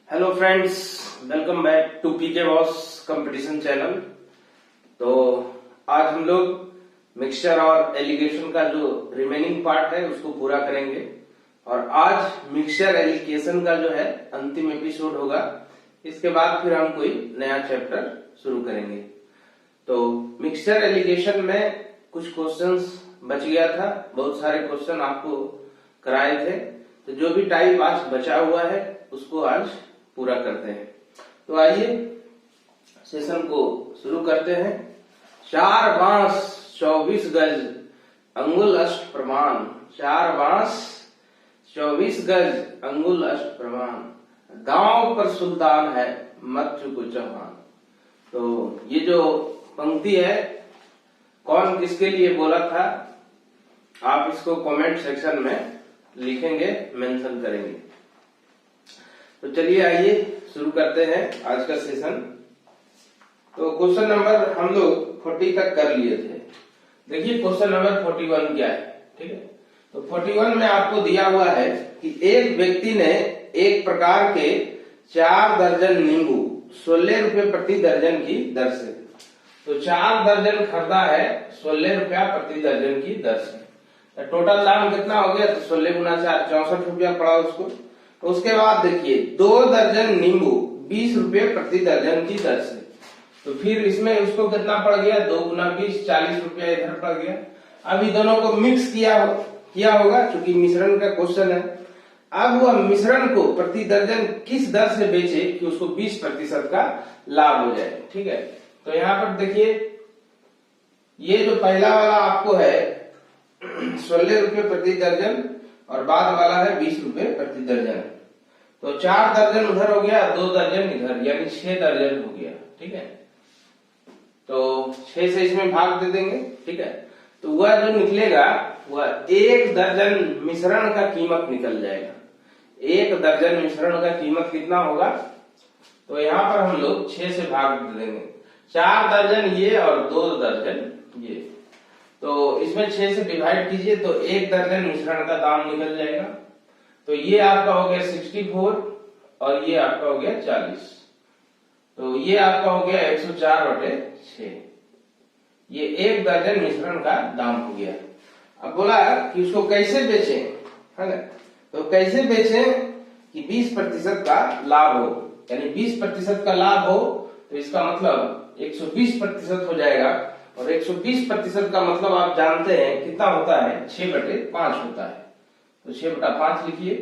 Hello friends, welcome back to PK boss competition channel. तो आज हम लोग मिक्सचर और एलिगेशन का जो रिमेनिंग पार्ट है उसको पूरा करेंगे और आज मिक्सचर एलिगेशन का जो है अंतिम एपिसोड होगा। इसके बाद फिर हम कोई नया चैप्टर शुरू करेंगे। तो मिक्सचर एलिगेशन में कुछ क्वेश्चंस बच गया था, बहुत सारे क्वेश्चन आपको कराए थे। तो जो भी टाइप आज बचा हुआ है उसको आज पूरा करते हैं। तो आइए सेशन को शुरू करते हैं। 4 बांस 24 गज अंगुल अष्ट प्रमाण, 4 बांस 24 गज अंगुल अष्ट प्रमाण, गांव पर सुल्तान है मत चुको चौहान। तो ये जो पंक्ति है कौन किसके लिए बोला था, आप इसको कमेंट सेक्शन में लिखेंगे, मेंशन करेंगे। तो चलिए आइए शुरू करते हैं आज का सेशन। तो क्वेश्चन नंबर हम लोग 40 तक कर लिए थे। देखिए क्वेश्चन नंबर 41 क्या है, ठीक है। तो 41 में आपको दिया हुआ है कि एक व्यक्ति ने एक प्रकार के 4 दर्जन नींबू 16 रुपए प्रति दर्जन की दर से, तो 4 दर्जन खरीदा है 16 रुपया प्रति दर्जन की दर से। तो टोटल दाम कितना हो गया, तो 16 गुना 4 64 रुपया पड़ा उसको। तो उसके बाद देखिए 2 दर्जन नींबू 20 रुपए प्रति दर्जन की दर से, तो फिर इसमें उसको कितना पड़ गया, 2 गुना 20 40 रुपया इधर पड़ गया। अभी दोनों को मिक्स किया होगा क्योंकि मिश्रण का क्वेश्चन है। अब वह मिश्रण को प्रति दर्जन किस दर से बेचे कि उसको 20% का लाभ हो जाए, ठीक है। तो यहाँ पर देखिए ये जो पहला वाला आपको है 16 रुपए प्रति दर्जन और बाद वाला है 20 रुपए प्रति दर्जन। तो 4 दर्जन उधर हो गया, 2 दर्जन इधर, यानी 6 दर्जन हो गया, ठीक है। तो 6 से इसमें भाग दे देंगे, ठीक है। तो वह जो निकलेगा वह 1 दर्जन मिश्रण का कीमत निकल जाएगा। 1 दर्जन मिश्रण का कीमत कितना होगा, तो यहाँ पर हम लोग 6 से भाग दे देंगे। 4 दर्जन ये और 2 दर्जन ये, तो इसमें 6 से डिवाइड कीजिए तो 1 दर्जन मिश्रण का दाम निकल जाएगा। तो ये आपका हो गया 64 और ये आपका हो गया 40। तो ये आपका हो गया 104/6। ये 1 दर्जन मिश्रण का दाम हो गया। अब बोला कि उसको कैसे बेचें, है ना। तो कैसे बेचें कि 20% का लाभ हो, यानी 20% का लाभ हो तो इसका मतलब 120% हो जाएगा। और 120% का मतलब आप जानते हैं कितना होता है, 6/5 होता है। तो 6/5 लिखिए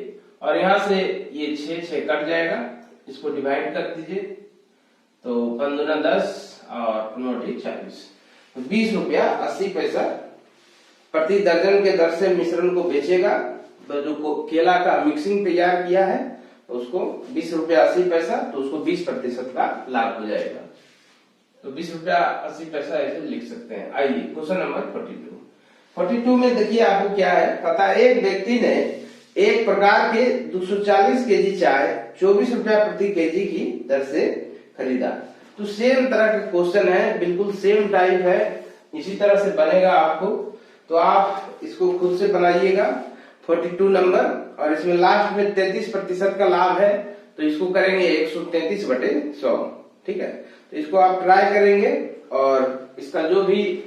और यहां से ये 6 कट जाएगा, इसको डिवाइड कर दीजिए। तो 5 दूना 10 और 9 40। तो 20 रुपया 80 पैसा प्रति दर्जन के दर से मिश्रण को बेचेगा। तो जो केला का मिक्सिंग तैयार किया है तो उसको 20 रुपया 80 पैसा, तो उसको 20% का लाभ हो जाएगा। तो 20 रुपया 80 पैसा ऐसे लिख सकते हैं। आइए क्वेश्चन नंबर 42 में देखिए आपको क्या है पता है। एक व्यक्ति ने एक प्रकार के 240 केजी चाय 24 रुपया प्रति केजी की दर से खरीदा। तो सेम तरह का क्वेश्चन है, बिल्कुल सेम टाइप है, इसी तरह से बनेगा आपको। तो आप इसको खुद से बनाइएगा 42 नंबर, और इसमें लास्ट में 33% का लाभ है तो इसको करेंगे 133/100, ठीक है। तो इसको आप ट्राई करेंगे और इसका जो भी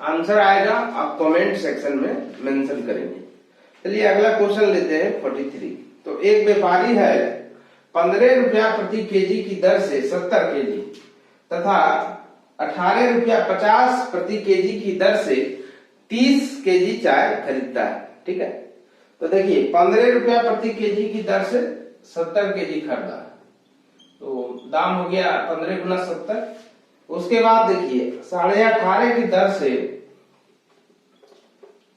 आंसर आएगा आप कमेंट सेक्शन में मेंशन करेंगे। चलिए अगला क्वेश्चन लेते हैं 43। तो एक व्यापारी है 15 रुपया प्रति केजी की दर से 70 केजी तथा 18 रुपया 50 प्रति केजी की दर से 30 केजी चाय खरीदता है, ठीक है। तो देखिए 15 रुपया प्रति केजी की दर से 70 केजी खरीदा, तो दाम हो गया 15 गुना 70। उसके बाद देखिए 18.5 की दर से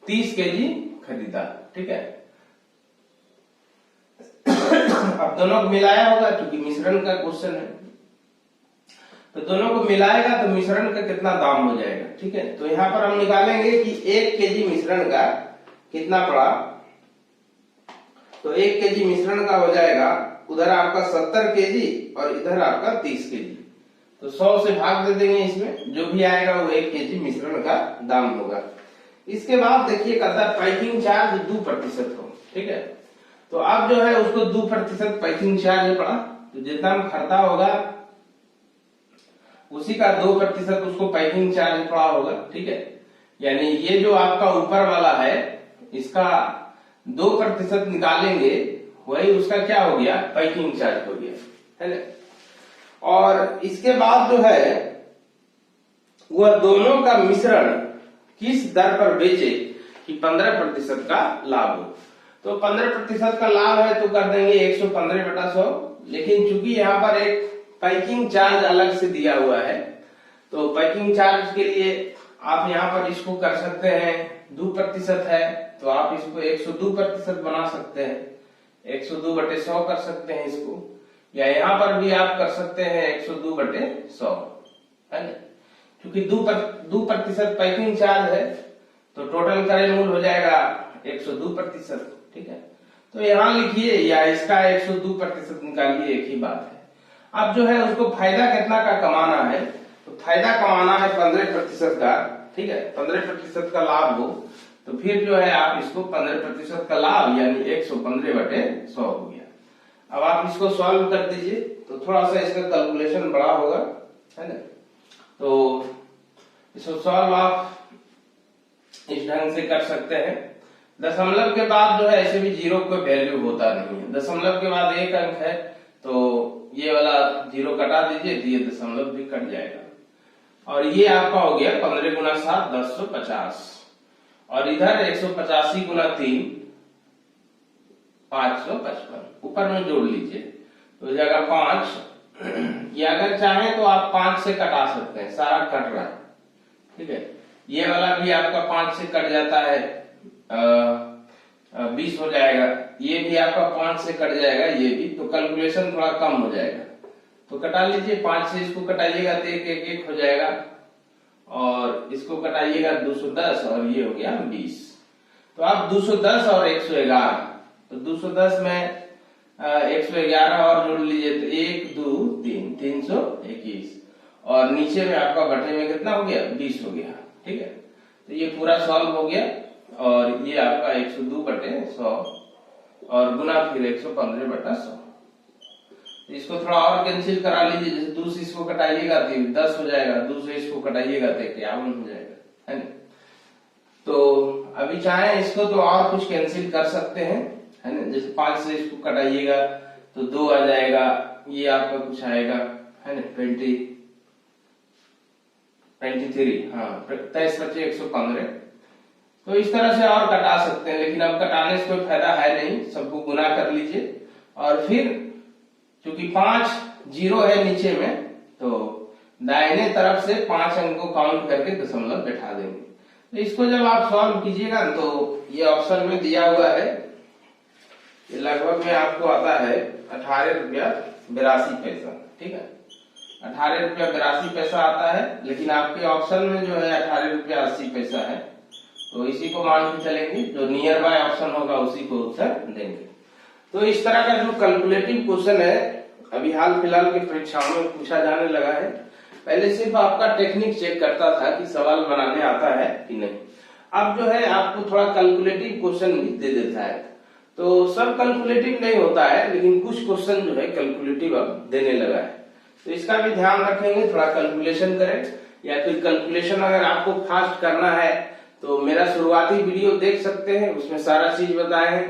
30 केजी खरीदा, ठीक है। अब दोनों को मिलाया होगा क्योंकि मिश्रण का क्वेश्चन है, तो दोनों को मिलाएगा तो मिश्रण का कितना दाम हो जाएगा, ठीक है। तो यहाँ पर हम निकालेंगे कि 1 केजी मिश्रण का कितना पड़ा। तो 1 केजी मिश्रण का हो जाएगा, उधर आपका 70 केजी और इधर आपका 30 केजी। तो 100 से भाग दे देंगे, इसमें जो भी आएगा वो 1 केजी मिश्रण का दाम होगा। इसके बाद देखिए कहता है पैकिंग चार्ज 2% हो, ठीक है। तो अब जो है उसको 2% पैकिंग चार्ज पड़ा, तो जितना खर्चा होगा उसी का 2% उसको पैकिंग चार्ज पड़ा होगा, ठीक है। यानी ये जो आपका ऊपर वाला है इसका 2% निकालेंगे, वही उसका क्या हो गया, पैकिंग चार्ज हो गया, है ना। और इसके बाद जो है वह दोनों का मिश्रण किस दर पर बेचे कि 15% का लाभ हो। तो 15% का लाभ है तो कर देंगे 115/100, लेकिन चूंकि यहाँ पर एक पैकिंग चार्ज अलग से दिया हुआ है, तो पैकिंग चार्ज के लिए आप यहाँ पर इसको कर सकते हैं 2% है तो आप इसको 102% बना सकते हैं, 102/100 कर सकते हैं इसको, या यहाँ पर भी आप कर सकते हैं 102/100, है ना। क्योंकि 2% पैकिंग चार्ज है तो टोटल क्रय मूल्य हो जाएगा 102%, ठीक है। तो यहाँ लिखिए या इसका 102% निकालिए, एक ही बात है। अब जो है उसको फायदा कितना का कमाना है, तो फायदा कमाना है 15% का, ठीक है। 15% का लाभ हो तो फिर जो है आप इसको 15% का लाभ यानी 115/100 हो गया। अब आप इसको सॉल्व कर दीजिए तो थोड़ा सा इसका कैलकुलेशन बड़ा होगा, है ना। तो इसको सॉल्व आप इस ढंग से कर सकते हैं। दशमलव के बाद जो है ऐसे भी जीरो कोई वैल्यू होता नहीं है, दशमलव के बाद एक अंक है तो ये वाला जीरो कटा दीजिए तो ये दशमलव भी कट जाएगा। और ये आपका हो गया 15 गुना 7 1050, और इधर 185 गुना 3 555, ऊपर में जोड़ लीजिए तो जगह 5, ये अगर चाहें तो आप 5 से कटा सकते हैं, सारा कट रहा है, ठीक है। ये वाला भी आपका 5 से कट जाता है 20 हो जाएगा, ये भी आपका 5 से कट जाएगा, ये भी, तो कैलकुलेशन थोड़ा कम हो जाएगा। तो कटा लीजिए, 5 से इसको कटाइएगा तो 1 हो जाएगा, और इसको कटाइएगा 210 और ये हो गया 20। तो आप 210 और 111, तो 210 में 111 और जोड़ लीजिए तो 1 2 3 321, और नीचे में आपका बटे में कितना हो गया 20 हो गया, ठीक है। तो ये पूरा सॉल्व हो गया, और ये आपका 102/100 और गुना फिर 115/100। इसको थोड़ा और कैंसिल करा लीजिए, जैसे 2 से इसको कटाइएगा तो 10 हो जाएगा, 2 से इसको कटाइएगा तो 51 हो जाएगा, है ना। तो अभी चाहे इसको तो और कुछ कैंसिल कर सकते हैं, है ना। जैसे 5 से इसको कटाइएगा तो 2 आ जाएगा, ये आपका कुछ आएगा, है ना, 23, हाँ 23 बचे 115। तो इस तरह से और कटा सकते हैं, लेकिन अब कटाने से कोई फायदा है नहीं, सबको गुना कर लीजिए, और फिर चूंकि 5 जीरो है नीचे में, तो दाहिने तरफ से 5 अंक को काउंट करके दशमलव बैठा देंगे। तो इसको जब आप सॉल्व कीजिएगा तो ये ऑप्शन में दिया हुआ है, ये लगभग में आपको आता है 18.82 ठीक है, 18.82 आता है, लेकिन आपके ऑप्शन में जो है 18.80 है, तो इसी को मान के चलेंगे, जो नियर बाय ऑप्शन होगा उसी को उत्तर देंगे। तो इस तरह का जो कैलकुलेटिव क्वेश्चन है अभी हाल फिलहाल की परीक्षाओं में पूछा जाने लगा है। पहले सिर्फ आपका टेक्निक चेक करता था कि सवाल बनाने आता है कि नहीं, अब जो है आपको थोड़ा कैलकुलेटिव क्वेश्चन भी दे देता है। तो सब कैलकुलेटिव नहीं होता है, लेकिन कुछ क्वेश्चन जो है कैलकुलेटिव अब देने लगा है, तो इसका भी ध्यान रखेंगे, थोड़ा कैलकुलेशन करें, या फिर कैलकुलेशन अगर आपको फास्ट करना है तो मेरा शुरुआती वीडियो देख सकते हैं, उसमें सारा चीज बताए हैं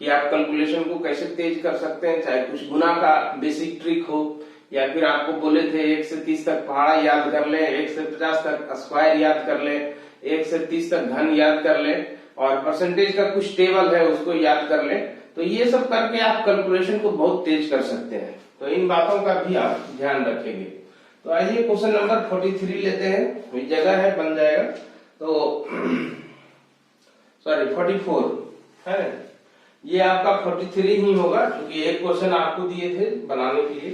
कि आप कैलकुलेशन को कैसे तेज कर सकते हैं, चाहे कुछ गुना का बेसिक ट्रिक हो, या फिर आपको बोले थे 1 से 30 तक पहाड़ा याद कर ले, 1 से 50 तक स्क्वायर याद कर ले, 1 से 30 तक घन याद कर ले, और परसेंटेज का कुछ टेबल है उसको याद कर ले। तो ये सब करके आप कैलकुलेशन को बहुत तेज कर सकते हैं, तो इन बातों का भी आप ध्यान रखेंगे। तो आइए क्वेश्चन नंबर 43 लेते हैं, जगह है बन जाएगा, तो सॉरी 44 है, ये आपका 43 ही होगा क्योंकि एक क्वेश्चन आपको दिए थे बनाने के लिए।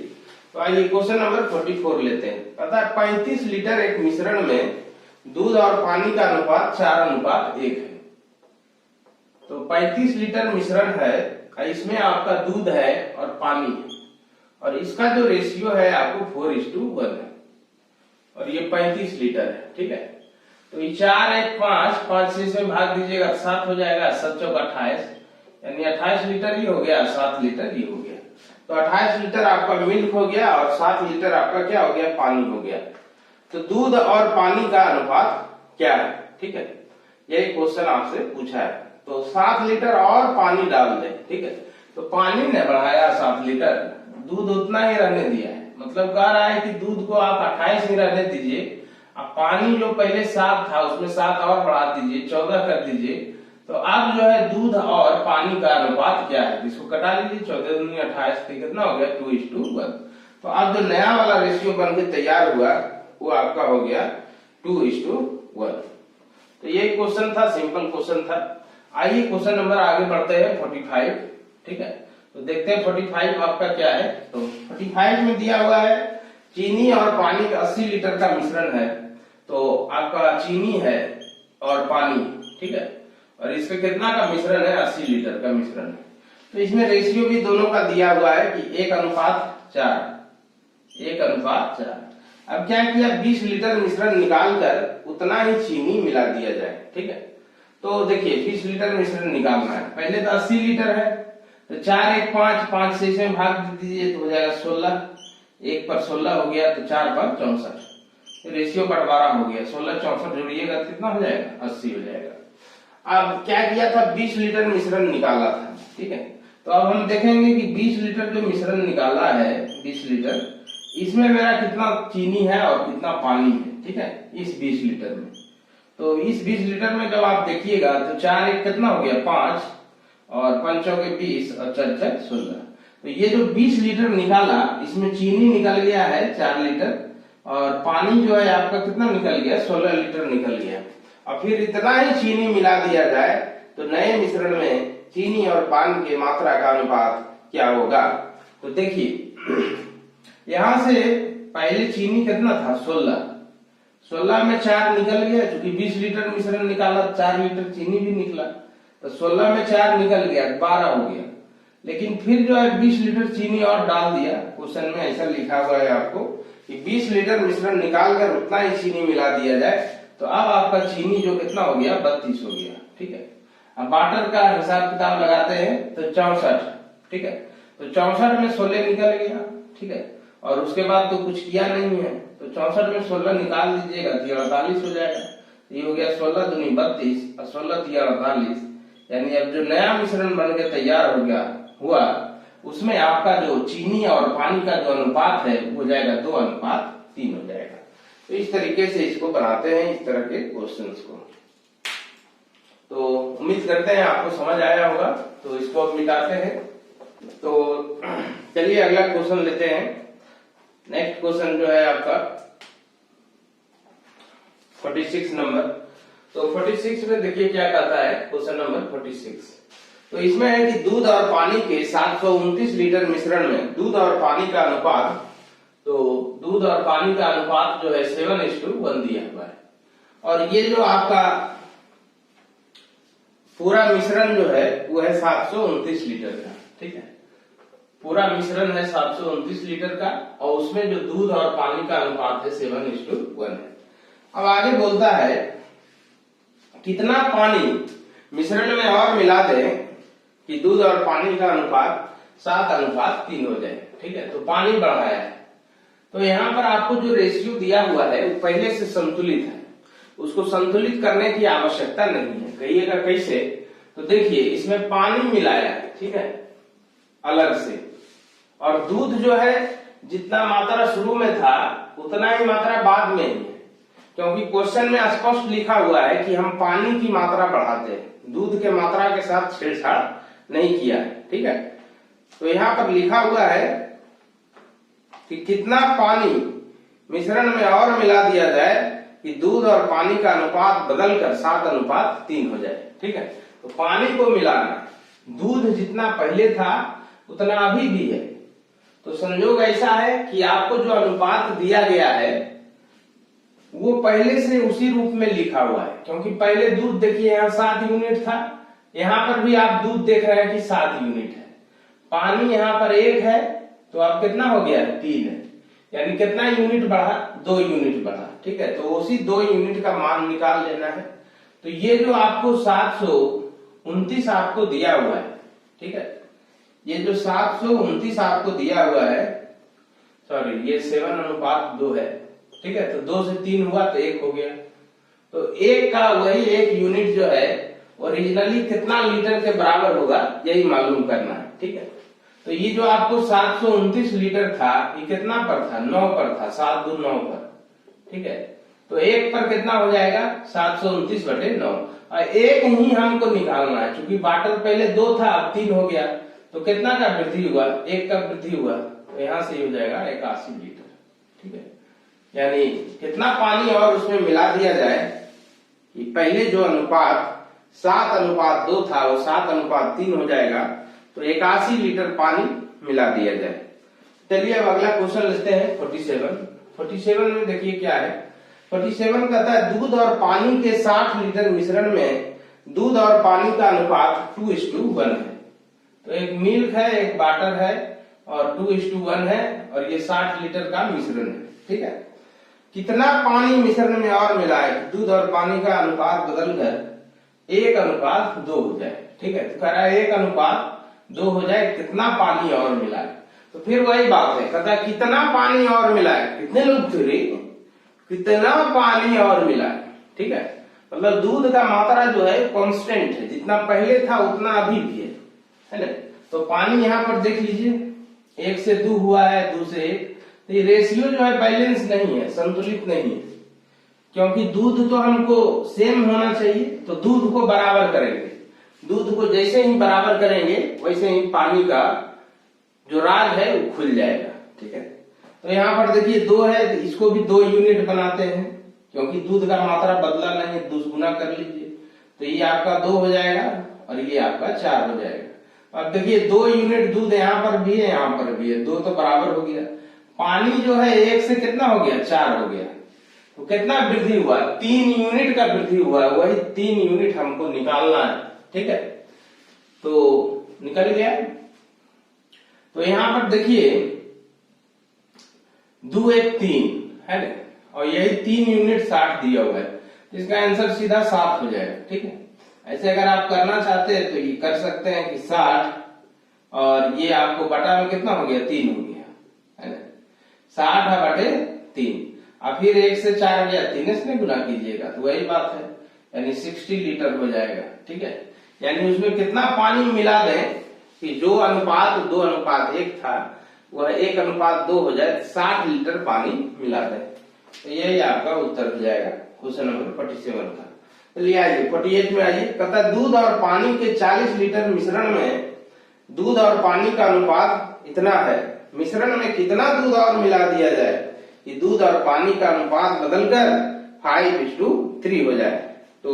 तो आइए क्वेश्चन नंबर 44 लेते हैं। पता है 35 लीटर एक मिश्रण में दूध और पानी का अनुपात 4:1 है। तो 35 लीटर मिश्रण है, इसमें आपका दूध है और पानी है, और इसका जो रेशियो है आपको 4:1 है, और ये 35 लीटर है, ठीक है। तो ये 4 1 5 से इसमें भाग दीजिएगा 7 हो जाएगा, 7 चौक 28, यानी 28 लीटर ही हो गया, 7 लीटर ही हो गया। तो तो 28 लीटर आपका मिल्क हो गया और 7 लीटर आपका क्या हो गया, पानी हो गया। तो दूध और पानी का अनुपात क्या है, ठीक है, यही क्वेश्चन आपसे पूछा है। तो 7 लीटर और पानी डाल दे, ठीक है, तो पानी ने बढ़ाया 7 लीटर, दूध उतना ही रहने दिया है, मतलब कह रहा है कि दूध को आप 28 ही रहने दीजिए, अब पानी जो पहले 7 था उसमें 7 और बढ़ा दीजिए, 14 कर दीजिए। तो अब जो है दूध और पानी का अनुपात क्या है, इसको कटा लीजिए, 14 दूनी 28, कितना हो गया 2:1। तो अब जो नया वाला रेशियो बन के तैयार हुआ वो आपका हो गया 2:1। तो ये क्वेश्चन था, सिंपल क्वेश्चन था। आइए क्वेश्चन नंबर आगे बढ़ते हैं 45, ठीक है। तो देखते हैं 45 आपका क्या है। तो 45 में दिया हुआ है चीनी और पानी का 80 लीटर का मिश्रण है। तो आपका चीनी है और पानी, ठीक है, और इसमें कितना का मिश्रण है, 80 लीटर का मिश्रण है। तो इसमें रेशियो भी दोनों का दिया हुआ है कि 1:4। अब क्या किया, 20 लीटर मिश्रण निकालकर उतना ही चीनी मिला दिया जाए, ठीक है। तो देखिए 20 लीटर मिश्रण निकालना है, पहले तो 80 लीटर है, तो 4 1 5, 5 से इसमें भाग दीजिए तो हो जाएगा 16, 1 पर 16 हो गया, तो 4 पर 64, रेशियो बंटवारा हो गया, 16 64 जोड़िएगा कितना हो जाएगा, 80 हो जाएगा। अब क्या किया था, 20 लीटर मिश्रण निकाला था, ठीक है। तो अब हम देखेंगे कि 20 लीटर जो मिश्रण निकाला है, 20 लीटर, इसमें मेरा कितना चीनी है और कितना पानी है, ठीक है, इस 20 लीटर में। तो इस 20 लीटर में जब आप देखिएगा तो 4 1 कितना हो गया 5, और 5 चौके 20 और 4 4 16। तो ये जो 20 लीटर निकाला, इसमें चीनी निकल गया है 4 लीटर और पानी जो है आपका कितना निकल गया, 16 लीटर निकल गया। और फिर इतना ही चीनी मिला दिया जाए तो नए मिश्रण में चीनी और पानी की मात्रा का अनुपात क्या होगा। तो देखिए यहां से पहले चीनी कितना था, 16 में 4 निकल गया, क्योंकि 20 लीटर मिश्रण निकाला, 4 लीटर चीनी भी निकला, तो 16 में 4 निकल गया, 12 हो गया। लेकिन फिर जो है 20 लीटर चीनी और डाल दिया, क्वेश्चन में ऐसा लिखा हुआ है आपको कि 20 लीटर मिश्रण निकाल कर उतना ही चीनी मिला दिया जाए। तो अब आपका चीनी जो कितना हो गया, 32 हो गया, ठीक है। अब वाटर का हिसाब किताब लगाते हैं तो 64, ठीक है, तो 64 में 16 निकल गया, ठीक है, और उसके बाद तो कुछ किया नहीं है, तो 64 में 16 निकाल दीजिएगा तो 48 हो जाएगा। ये हो गया 16 दूनी 32 और 16 तिया 48, यानी अब जो नया मिश्रण बन के तैयार हो गया हुआ, उसमें आपका जो चीनी और पानी का जो अनुपात है वो जाएगा 2:3 हो जाएगा। तो इस तरीके से इसको बनाते हैं, इस तरह के क्वेश्चंस को। तो उम्मीद करते हैं आपको समझ आया होगा। तो इसको अब मिटाते हैं। तो चलिए अगला क्वेश्चन लेते हैं। नेक्स्ट क्वेश्चन जो है आपका 46 नंबर। तो 46 में देखिए क्या कहता है, क्वेश्चन नंबर 46। तो इसमें है कि दूध और पानी के 729 लीटर मिश्रण में दूध और पानी का अनुपात, तो दूध और पानी का अनुपात जो है 7:1 दिया हुआ है। और ये जो आपका पूरा मिश्रण जो है वो है 729 लीटर का, ठीक है, पूरा मिश्रण है 729 लीटर का, और उसमें जो दूध और पानी का अनुपात है 7:1 है। अब आगे बोलता है कितना पानी मिश्रण में और मिला दें कि दूध और पानी का अनुपात 7:3 हो जाए, ठीक है। तो पानी बढ़ाया है, तो यहाँ पर आपको जो रेशियो दिया हुआ है वो पहले से संतुलित है, उसको संतुलित करने की आवश्यकता नहीं है। कहिएगा कैसे, तो देखिए इसमें पानी मिलाया है, ठीक है, अलग से, और दूध जो है जितना मात्रा शुरू में था उतना ही मात्रा बाद में है, क्योंकि क्वेश्चन में स्पष्ट लिखा हुआ है कि हम पानी की मात्रा बढ़ाते हैं, दूध के मात्रा के साथ छेड़छाड़ नहीं किया है, ठीक है। तो यहाँ पर लिखा हुआ है कि कितना पानी मिश्रण में और मिला दिया जाए कि दूध और पानी का अनुपात बदलकर 7:3 हो जाए, ठीक है। तो पानी को मिलाना, दूध जितना पहले था उतना अभी भी है। तो संयोग ऐसा है कि आपको जो अनुपात दिया गया है वो पहले से उसी रूप में लिखा हुआ है, क्योंकि पहले दूध देखिए यहाँ 7 यूनिट था, यहाँ पर भी आप दूध देख रहे हैं कि 7 यूनिट है, पानी यहाँ पर 1 है, तो अब कितना हो गया 3 है, यानी कितना यूनिट बढ़ा, 2 यूनिट बढ़ा, ठीक है। तो उसी 2 यूनिट का मान निकाल लेना है। तो ये जो आपको 729 आपको दिया हुआ है, ठीक है, ये जो 729 आपको दिया हुआ है, सॉरी ये 7:2 है, ठीक है। तो 2 से 3 हुआ तो 1 हो गया। तो 1 का वही 1 यूनिट जो है ओरिजिनली कितना लीटर के बराबर होगा यही मालूम करना है, ठीक है। तो ये जो आपको 729 लीटर था ये कितना पर था, 9 पर था, 7 दूनी 9 पर, ठीक है। तो 1 पर कितना हो जाएगा 729/9, और 1 ही हमको निकालना है। क्योंकि वाटर पहले 2 था अब 3 हो गया, तो कितना का वृद्धि हुआ, 1 का वृद्धि हुआ, तो यहां से हो जाएगा 81 लीटर, ठीक है। यानी कितना पानी और उसमें मिला दिया जाए कि पहले जो अनुपात 7:2 था वो 7:3 हो जाएगा, तो 81 लीटर पानी मिला दिया जाए। चलिए अब अगला क्वेश्चन लेते हैं 47 में देखिए क्या है। 47 कहता है दूध और पानी के 60 लीटर मिश्रण में दूध और पानी का अनुपात 2:1 है। तो एक मिल्क है, एक वाटर है और 2:1 है, और ये 60 लीटर का मिश्रण है, ठीक है। कितना पानी मिश्रण में और मिलाए दूध और पानी का अनुपात बदलकर 1:2 हो जाए, ठीक है। तो कह रहा है 1:2 हो जाए, कितना पानी और मिलाए। तो फिर वही बात है, कहता है कितना पानी और मिलाए, कितने लोग थे, कितना पानी और मिलाए, ठीक है। मतलब दूध का मात्रा जो है कांस्टेंट है, जितना पहले था उतना अभी भी है ना। तो पानी यहाँ पर देख लीजिए 1 से 2 हुआ है, 2 से 1, तो ये रेशियो जो है बैलेंस नहीं है, संतुलित नहीं है। क्योंकि दूध तो हमको सेम होना चाहिए, तो दूध को बराबर करेंगे, दूध को जैसे ही बराबर करेंगे वैसे ही पानी का जो राज है वो खुल जाएगा, ठीक है। तो यहाँ पर देखिए 2 है, तो इसको भी 2 यूनिट बनाते हैं, क्योंकि दूध का मात्रा बदला नहीं, 2 गुना कर लीजिए, तो ये आपका 2 हो जाएगा और ये आपका 4 हो जाएगा। अब देखिए 2 यूनिट दूध यहाँ पर भी है, यहाँ पर भी है, 2 तो बराबर हो गया। पानी जो है 1 से कितना हो गया, 4 हो गया। तो कितना वृद्धि हुआ, 3 यूनिट का वृद्धि हुआ, वही 3 यूनिट हमको निकालना है, ठीक है। तो निकल गया। तो यहां पर देखिए 2 1 3 है ना, और यही 3 यूनिट 60 दिया हुआ है, इसका आंसर सीधा 7 हो जाएगा, ठीक है। ऐसे अगर आप करना चाहते हैं तो ये कर सकते हैं कि 60 और ये आपको बटा में कितना हो गया, 3 हो गया, है ना। 60/3, और फिर 1 से 4 गया, 3 से गुना कीजिएगा, तो वही बात है, यानी 60 लीटर हो जाएगा, ठीक है। यानी उसमें कितना पानी मिला दें कि जो अनुपात 2:1 था वह 1:2 हो जाए, 60 लीटर पानी मिला दें। तो यही आपका उत्तर हो जाएगा क्वेश्चन नंबर 47 का। चलिए आइए 48 में आइए। कहता है दूध और पानी के 40 लीटर मिश्रण में दूध और पानी का अनुपात इतना है, मिश्रण में कितना दूध और मिला दिया जाए कि दूध और पानी का अनुपात बदलकर 5:3 हो जाए। तो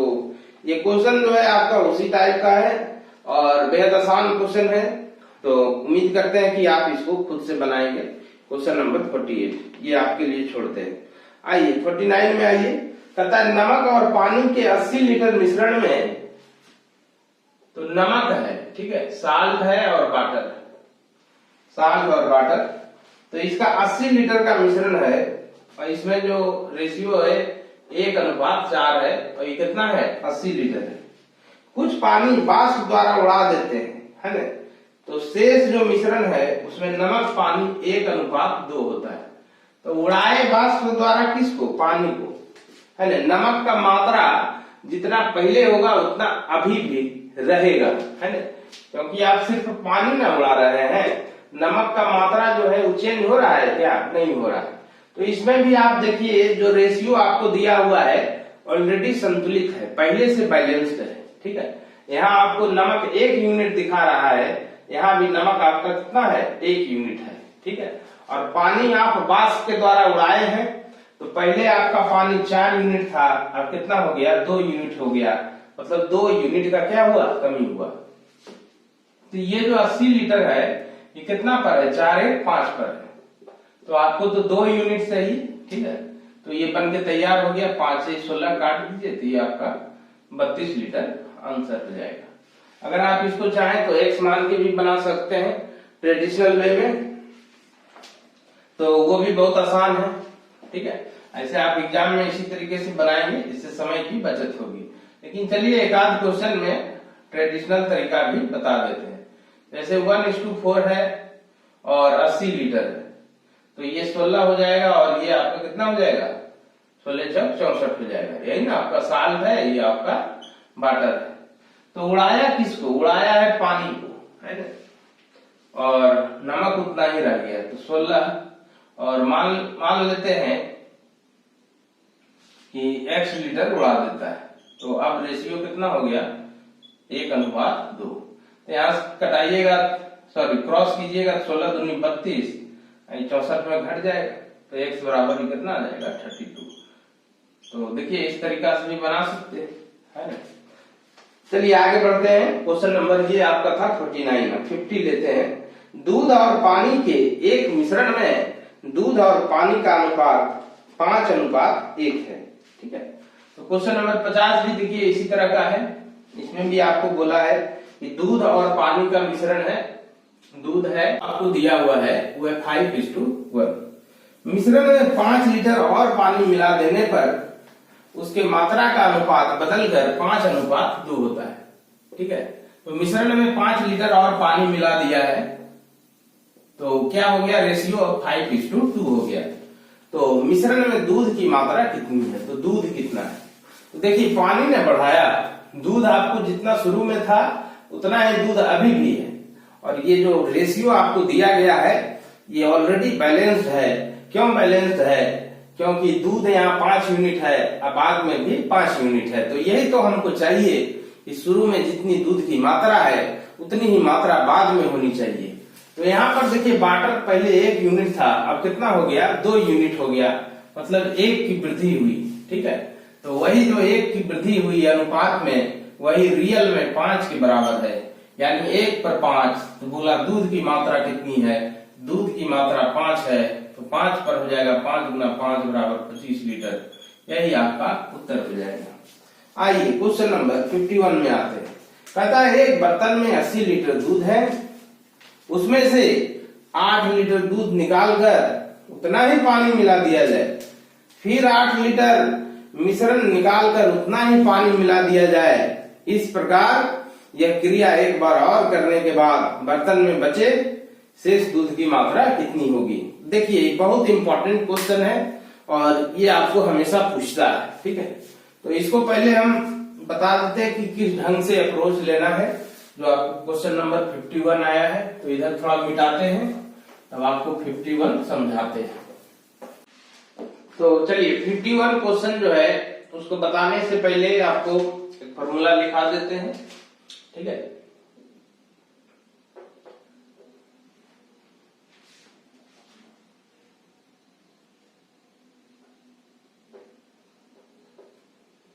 ये क्वेश्चन जो है आपका उसी टाइप का है और बेहद आसान क्वेश्चन है, तो उम्मीद करते हैं कि आप इसको खुद से बनाएंगे। क्वेश्चन नंबर 48 ये आपके लिए छोड़ते हैं। आइए 49 में आइए। कहता है नमक और पानी के 80 लीटर मिश्रण में, तो नमक है, ठीक है, साल्ट है और वाटर, साल्ट और वाटर, तो इसका 80 लीटर का मिश्रण है और इसमें जो रेशियो है 1:4 है, और ये कितना है 80 लीटर है। कुछ पानी वाष्प द्वारा उड़ा देते हैं, है ना। तो शेष जो मिश्रण है उसमें नमक पानी 1:2 होता है। तो उड़ाए वाष्प द्वारा किसको, पानी को, है ना। नमक का मात्रा जितना पहले होगा उतना अभी भी रहेगा, है ना, क्योंकि आप सिर्फ पानी ना उड़ा रहे हैं, नमक का मात्रा जो है वो चेंज हो रहा है क्या, नहीं हो रहा है। तो इसमें भी आप देखिए जो रेशियो आपको दिया हुआ है ऑलरेडी संतुलित है, पहले से बैलेंस्ड है, ठीक है। यहाँ आपको नमक 1 यूनिट दिखा रहा है, यहाँ भी नमक आपका कितना है 1 यूनिट है, ठीक है। और पानी आप वाष्प के द्वारा उड़ाए हैं, तो पहले आपका पानी 4 यूनिट था, अब कितना हो गया 2 यूनिट हो गया, मतलब 2 यूनिट का क्या हुआ, कमी हुआ। तो ये जो 80 लीटर है ये कितना पर है, 4 1 5 पर है, तो आपको तो 2 यूनिट चाहिए, ठीक है। तो ये बन के तैयार हो गया, 5 से 16 काट दीजिए, तो ये आपका 32 लीटर आंसर हो जाएगा। अगर आप इसको चाहें तो एक्स मान के भी बना सकते हैं ट्रेडिशनल वे में, तो वो भी बहुत आसान है, ठीक है। ऐसे आप एग्जाम में इसी तरीके से बनाएंगे, इससे समय की बचत होगी। लेकिन चलिए एक आध क्वेश्चन में ट्रेडिशनल तरीका भी बता देते हैं। जैसे 1:4 है और 80 लीटर है, तो ये 16 हो जाएगा और ये आपका कितना हो जाएगा, 16 चौक 64 हो जाएगा। यही ना आपका साल है, ये आपका वाटर है। तो उड़ाया किसको, उड़ाया है पानी को, है ना, और नमक उतना ही रह गया, तो 16। और मान लेते हैं कि x लीटर उड़ा देता है, तो अब रेशियो कितना हो गया, 1:2। तो यहां कटाइएगा, सॉरी क्रॉस कीजिएगा, 16 दूनी 32, 64 में घट जाएगा, तो x बराबर कितना आ जाएगा, 32। तो देखिए इस तरीका से भी बना सकते हैं, है ना। चलिए आगे बढ़ते हैं। क्वेश्चन नंबर ये आपका था 49 में 50 लेते हैं। दूध और पानी के एक मिश्रण में दूध और पानी का अनुपात 5:1 है, ठीक है। तो क्वेश्चन नंबर 50 भी देखिए इसी तरह का है। इसमें भी आपको बोला है कि दूध और पानी का मिश्रण है, दूध है आपको दिया हुआ है वो है 5:1। मिश्रण में 5 लीटर और पानी मिला देने पर उसके मात्रा का अनुपात बदलकर 5:2 होता है, ठीक है। तो मिश्रण में 5 लीटर और पानी मिला दिया है, तो क्या हो गया, रेशियो 5:2 हो गया। तो मिश्रण में दूध की मात्रा कितनी है, तो दूध कितना है, तो देखिए पानी ने बढ़ाया, दूध आपको जितना शुरू में था उतना ही दूध अभी भी है, और ये जो रेशियो आपको दिया गया है ये ऑलरेडी बैलेंस्ड है। क्यों बैलेंस्ड है, क्योंकि दूध यहाँ 5 यूनिट है, अब बाद में भी 5 यूनिट है। तो यही तो हमको चाहिए कि शुरू में जितनी दूध की मात्रा है उतनी ही मात्रा बाद में होनी चाहिए। तो यहाँ पर देखिए वाटर पहले 1 यूनिट था, अब कितना हो गया, 2 यूनिट हो गया, मतलब 1 की वृद्धि हुई, ठीक है। तो वही जो 1 की वृद्धि हुई अनुपात में, वही रियल में 5 के बराबर है, यानी 1/5। तो बोला दूध की मात्रा कितनी है, दूध की मात्रा 5 है, तो 5 पर हो जाएगा, 5 × 5 = 25 लीटर। यही आपका उत्तर हो जाएगा। आइए क्वेश्चन नंबर 51 में आते हैं। कहता है एक बर्तन में 80 लीटर दूध है, उसमें से 8 लीटर दूध निकालकर उतना ही पानी मिला दिया जाए, फिर 8 लीटर मिश्रण निकालकर उतना ही पानी मिला दिया जाए। इस प्रकार यह क्रिया एक बार और करने के बाद बर्तन में बचे शेष दूध की मात्रा कितनी होगी। देखिए बहुत इंपॉर्टेंट क्वेश्चन है और ये आपको हमेशा पूछता है, ठीक है। तो इसको पहले हम बता देते हैं कि किस ढंग से अप्रोच लेना है। जो आपको क्वेश्चन नंबर 51 आया है, तो इधर थोड़ा मिटाते हैं, तब आपको 51 समझाते हैं। तो चलिए 51 क्वेश्चन जो है उसको बताने से पहले आपको एक फॉर्मूला लिखा देते हैं, ठीक है।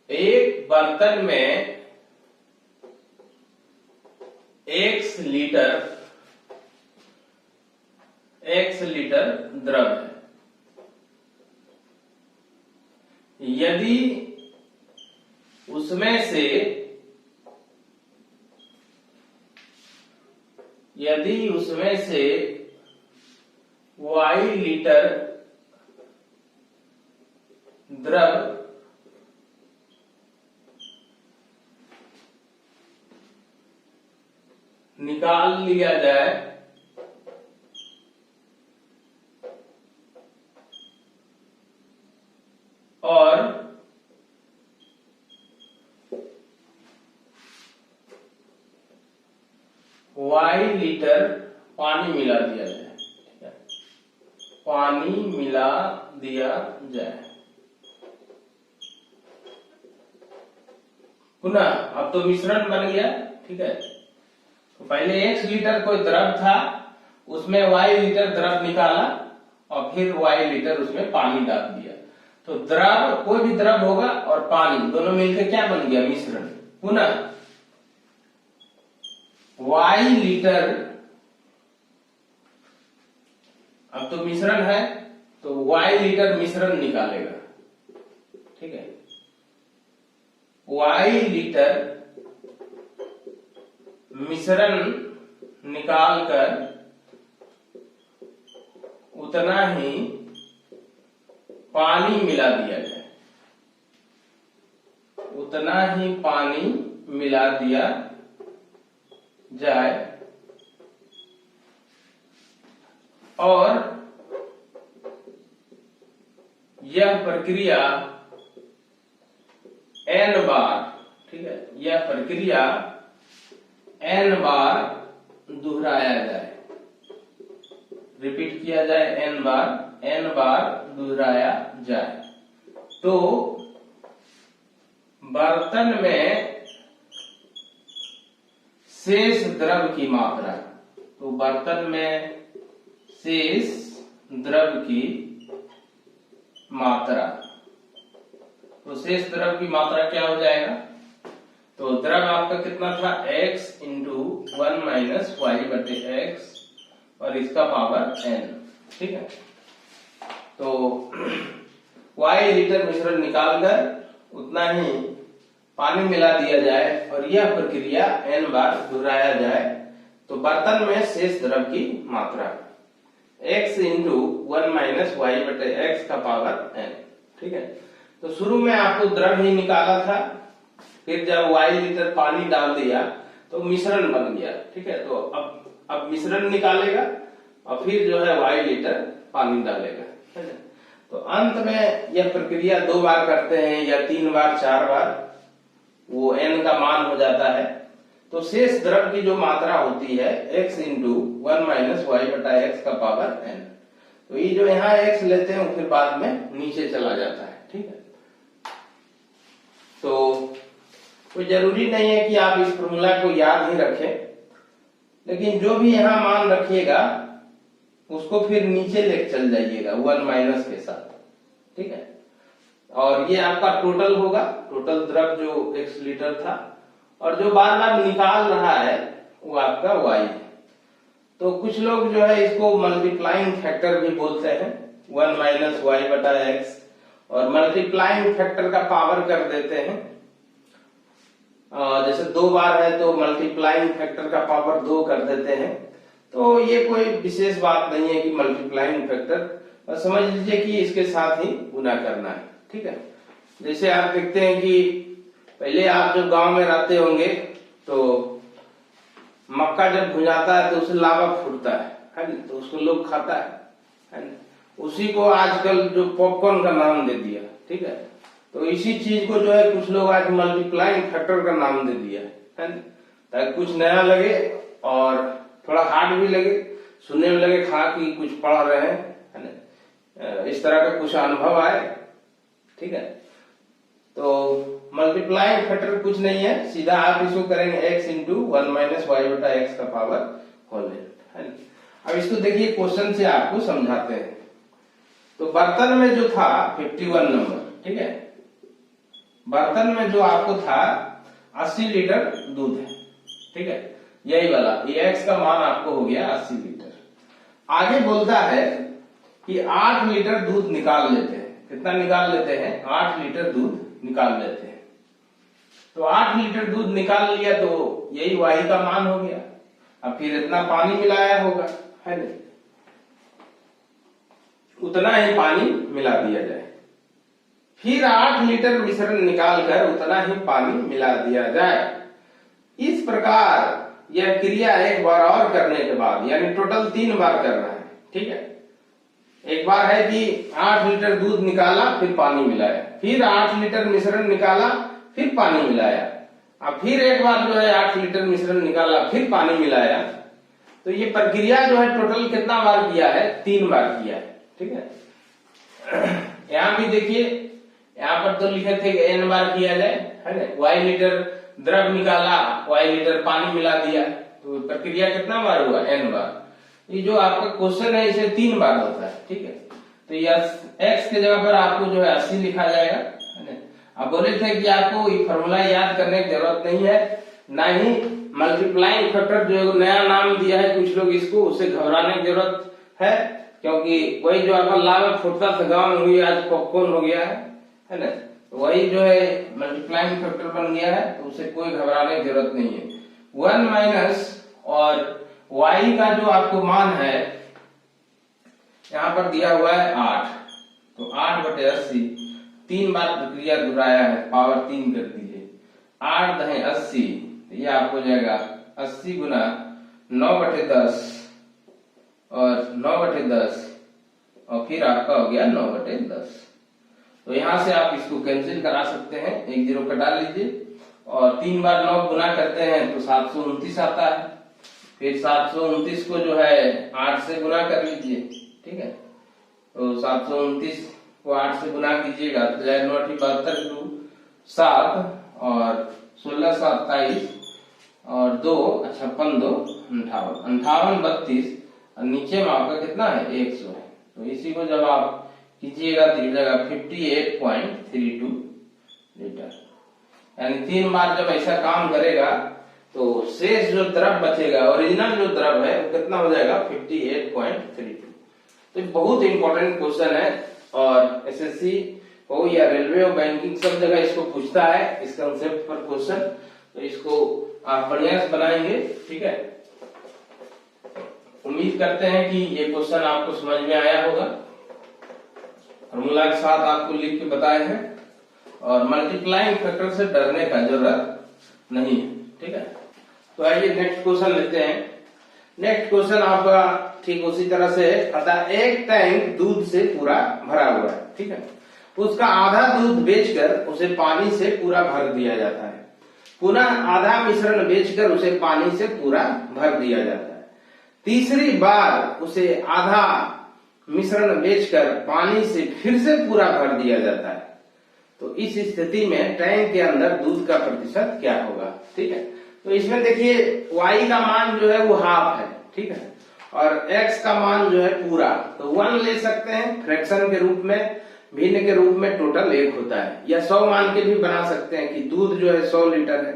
एक बर्तन में x लीटर द्रव है, यदि उसमें से y लीटर द्रव निकाल लिया जाए और y लीटर पानी मिला दिया जाए, ठीक है, पानी मिला दिया जाए। पुनः अब तो मिश्रण बन गया, ठीक है। तो पहले x लीटर कोई द्रव था, उसमें y लीटर द्रव निकाला और फिर y लीटर उसमें पानी डाल दिया। तो द्रव, कोई भी द्रव होगा और पानी दोनों मिलकर क्या बन गया, मिश्रण। पुनः y लीटर, अब तो मिश्रण है तो y लीटर मिश्रण निकालेगा, ठीक है। y लीटर मिश्रण निकालकर उतना ही पानी मिला दिया जाए, उतना ही पानी मिला दिया जाए और यह प्रक्रिया n बार, ठीक है, यह प्रक्रिया n बार दोहराया जाए, रिपीट किया जाए n बार दोहराया जाए, तो बर्तन में शेष द्रव की मात्रा, तो बर्तन में शेष द्रव की मात्रा, तो शेष द्रव की मात्रा क्या हो जाएगा, तो द्रव आपका कितना था x इंटू 1 माइनस वाई बटे एक्स और इसका पावर n, ठीक है। तो y लीटर मिश्रण निकालकर उतना ही पानी मिला दिया जाए और यह प्रक्रिया n बार दोहराया जाए, तो बर्तन में शेष द्रव की मात्रा x इंटू 1 माइनस वाई बटे एक्स का पावर n, ठीक है। तो शुरू में आपको द्रव ही निकाला था, फिर जब y लीटर पानी डाल दिया तो मिश्रण बन गया, ठीक है। तो अब मिश्रण निकालेगा और फिर जो है y लीटर पानी डालेगा, है ना। तो अंत में यह प्रक्रिया 2 बार करते हैं या 3 बार 4 बार, वो n का मान हो जाता है, तो शेष द्रव की जो मात्रा होती है x इंटू 1 माइनस वाई बटा एक्स का पावर n, तो ये जो यहाँ x लेते हैं फिर बाद में नीचे चला जाता है, ठीक है। तो कोई जरूरी नहीं है कि आप इस फॉर्मूला को याद ही रखें, लेकिन जो भी यहाँ मान रखिएगा उसको फिर नीचे लेके चल जाइएगा 1 माइनस के साथ, ठीक है। और ये आपका टोटल होगा, टोटल द्रव जो x लीटर था, और जो बार बार निकाल रहा है वो आपका y है। तो कुछ लोग जो है इसको मल्टीप्लाइंग फैक्टर भी बोलते हैं, 1 माइनस वाई बटा एक्स, और मल्टीप्लाइंग फैक्टर का पावर कर देते हैं, जैसे 2 बार है तो मल्टीप्लाइंग फैक्टर का पावर 2 कर देते हैं। तो ये कोई विशेष बात नहीं है कि मल्टीप्लाइंग फैक्टर, समझ लीजिए कि इसके साथ ही गुना करना है, ठीक है। जैसे आप देखते हैं कि पहले आप जब गांव में रहते होंगे तो मक्का जब भुंजाता है तो उससे लावा फूटता है ना, तो उसको लोग खाता है ना। उसी को आजकल जो पॉपकॉर्न का नाम दे दिया, ठीक है। तो इसी चीज को जो है कुछ लोग आज मल्टीप्लाइंग फैक्टर का नाम दे दिया है ना, ताकि कुछ नया लगे और थोड़ा हार्ड भी लगे, सुनने में लगे खा कि कुछ पढ़ रहे हैं, है ना, इस तरह का कुछ अनुभव आए, ठीक है। तो मल्टीप्लाइंग फैक्टर कुछ नहीं है, सीधा आप इसको करेंगे x इंटू 1 माइनस वाई बटा एक्स का पावर होल, है ना। अब इसको देखिए क्वेश्चन से आपको समझाते हैं। तो बर्तन में जो था 51 नंबर, ठीक है, बर्तन में जो आपको था 80 लीटर दूध है, ठीक है, यही वाला, ये x का मान आपको हो गया 80 लीटर। आगे बोलता है कि 8 लीटर दूध निकाल लेते हैं, कितना निकाल लेते हैं, 8 लीटर दूध निकाल लेते हैं। तो 8 लीटर दूध निकाल लिया तो यही y का मान हो गया। अब फिर इतना पानी मिलाया होगा, है ना, उतना ही पानी मिला दिया जाए, फिर 8 लीटर मिश्रण निकालकर उतना ही पानी मिला दिया जाए। इस प्रकार यह क्रिया एक बार और करने के बाद, यानी टोटल 3 बार करना है, ठीक है। एक बार है कि 8 लीटर दूध निकाला फिर पानी मिलाया, फिर 8 लीटर मिश्रण निकाला फिर पानी मिलाया, अब फिर एक बार जो है 8 लीटर मिश्रण निकाला फिर पानी मिलाया। तो ये प्रक्रिया जो है टोटल कितना बार किया है, 3 बार किया है, ठीक है। यहाँ भी देखिए, यहाँ पर तो लिखे थे कि n बार किया जाए, है ना, y लीटर द्रव निकाला, y लीटर पानी मिला दिया, तो प्रक्रिया कितना बार हुआ, n बार। ये जो आपका क्वेश्चन है इसे 3 बार होता है, ठीक है। तो यह x के जगह पर आपको जो है 80 लिखा जाएगा, है ना। अब बोले थे कि आपको ये फॉर्मूला याद करने की जरूरत नहीं है, ना ही मल्टीप्लाइंग फैक्टर जो नया नाम दिया है कुछ लोग इसको, उससे घबराने की जरूरत है, क्योंकि वही जो आपका लावा फूटता था गाँव में हुई आज पॉपकॉर्न हो गया है ना, वही जो है मल्टीप्लाइंग फैक्टर बन गया है, तो उसे कोई घबराने की जरूरत नहीं है। 1 माइनस और y का जो आपको मान है यहाँ पर दिया हुआ है 8, तो 8 बटे 80, 3 बार प्रक्रिया दोहराया है, पावर 3 कर दीजिए, 8 दहे 80, ये आपको जाएगा 80 गुना 9 बटे 10 और 9/10 और फिर आपका हो गया 9/10। तो यहां से आप इसको कैंसिल करा सकते हैं, 1 0 कटा लीजिए और 3 बार 9 गुना करते हैं तो 729 आता है। फिर 729 को जो है 8 से गुना कर लीजिए, ठीक है। तो 729 को 8 से गुना कीजिएगा तो जाए 9 72 7 और 16 7 23 और 2 56 2 58 58 32 और नीचे में आपका कितना है 100 है। तो इसी को जब आप कीजिएगा तो जगह 58.32 लीटर, यानी 3 बार जब ऐसा काम करेगा तो शेष जो द्रव बचेगा, ओरिजिनल जो द्रव है वो कितना हो जाएगा 58.32। तो बहुत इंपॉर्टेंट क्वेश्चन है और एसएससी हो या रेलवे और बैंकिंग सब जगह इसको पूछता है, इस कंसेप्ट पर क्वेश्चन। तो इसको आप बढ़िया से बनाएंगे, ठीक है। उम्मीद करते हैं कि ये क्वेश्चन आपको समझ में आया होगा। फॉर्मूला के साथ आपको लिख के बताए हैं और मल्टीप्लाइंग फैक्टर से डरने का जरूरत नहीं है, ठीक है। तो आइए नेक्स्ट क्वेश्चन लेते हैं। नेक्स्ट क्वेश्चन आपका ठीक उसी तरह से है। अतः एक टैंक दूध से पूरा भरा हुआ है, ठीक है। उसका आधा दूध बेचकर उसे पानी से पूरा भर दिया जाता है। पुनः आधा मिश्रण बेचकर उसे पानी से पूरा भर दिया जाता है। तीसरी बार उसे आधा मिश्रण बेचकर पानी से फिर से पूरा भर दिया जाता है। तो इस स्थिति में टैंक के अंदर दूध का प्रतिशत क्या होगा, ठीक है। तो इसमें देखिए y का मान जो है वो हाफ है, ठीक है, और x का मान जो है पूरा। तो 1 ले सकते हैं फ्रैक्शन के रूप में, भिन्न के रूप में टोटल 1 होता है, या 100 मान के भी बना सकते हैं कि दूध जो है 100 लीटर है।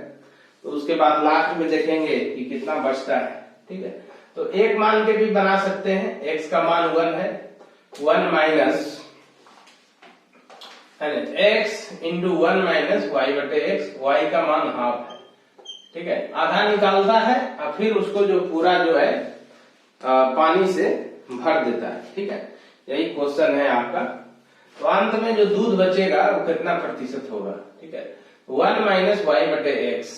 तो उसके बाद लास्ट में देखेंगे कि कितना बचता है, ठीक है। तो 1 मान के भी बना सकते हैं, x का मान 1 है, 1 minus x into 1 minus y/x, y का मान हाफ है, ठीक है। आधा निकालता है और फिर उसको जो पूरा जो है पानी से भर देता है, ठीक है। यही क्वेश्चन है आपका। तो अंत में जो दूध बचेगा वो कितना प्रतिशत होगा, ठीक है। 1 माइनस y/x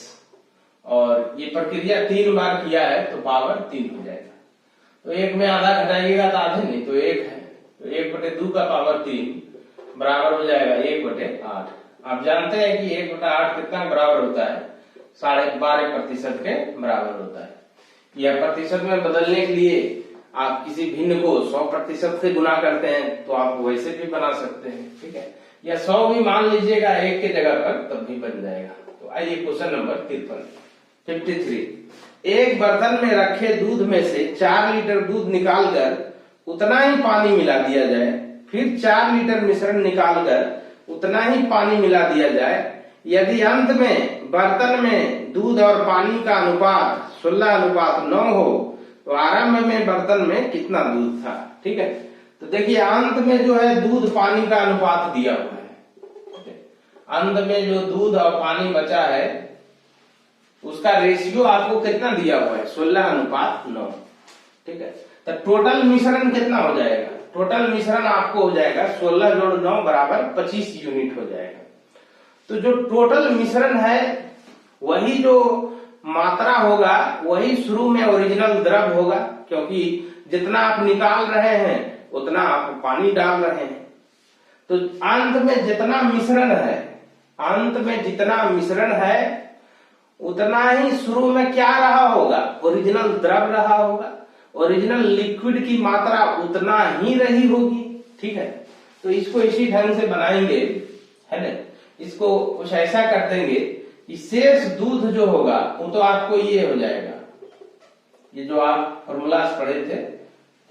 और ये प्रक्रिया 3 बार किया है तो पावर 3 हो जाएगा। तो 1 में आधा घटाइएगा तो आधे नहीं तो 1 है, तो 1/2 का पावर 3 बराबर हो जाएगा 1/8। आप जानते हैं कि 1/8 कितना बराबर होता है, 12.5% के बराबर होता है। या प्रतिशत में बदलने के लिए आप किसी भिन्न को 100% से गुना करते हैं तो आप वैसे भी बना सकते हैं, ठीक है। या 100 भी मान लीजिएगा 1 के जगह पर तब भी बन जाएगा। तो आइए क्वेश्चन नंबर 53। एक बर्तन में रखे दूध में से 4 लीटर दूध निकालकर उतना ही पानी मिला दिया जाए, फिर 4 लीटर मिश्रण निकालकर उतना ही पानी मिला दिया जाए। यदि अंत में बर्तन में दूध और पानी का अनुपात 16:9 हो तो आरंभ में बर्तन में कितना दूध था, ठीक है। तो देखिए अंत में जो है दूध पानी का अनुपात दिया हुआ है। अंत में जो दूध और पानी बचा है उसका रेशियो आपको कितना दिया हुआ है 16:9, ठीक है। तो टोटल मिश्रण कितना हो जाएगा, टोटल मिश्रण आपको हो जाएगा 16 जोड़ 9 बराबर 25 यूनिट हो जाएगा। तो जो टोटल मिश्रण है वही जो मात्रा होगा वही शुरू में ओरिजिनल द्रव होगा, क्योंकि जितना आप निकाल रहे हैं उतना आप पानी डाल रहे हैं। तो अंत में जितना मिश्रण है, अंत में जितना मिश्रण है उतना ही शुरू में क्या रहा होगा, ओरिजिनल द्रव रहा होगा। ओरिजिनल लिक्विड की मात्रा उतना ही रही होगी, ठीक है। तो इसको इसी ढंग से बनाएंगे, है ना। इसको कुछ ऐसा कर देंगे कि शेष दूध जो होगा वो तो आपको ये हो जाएगा, ये जो आप फॉर्मूला पढ़े थे।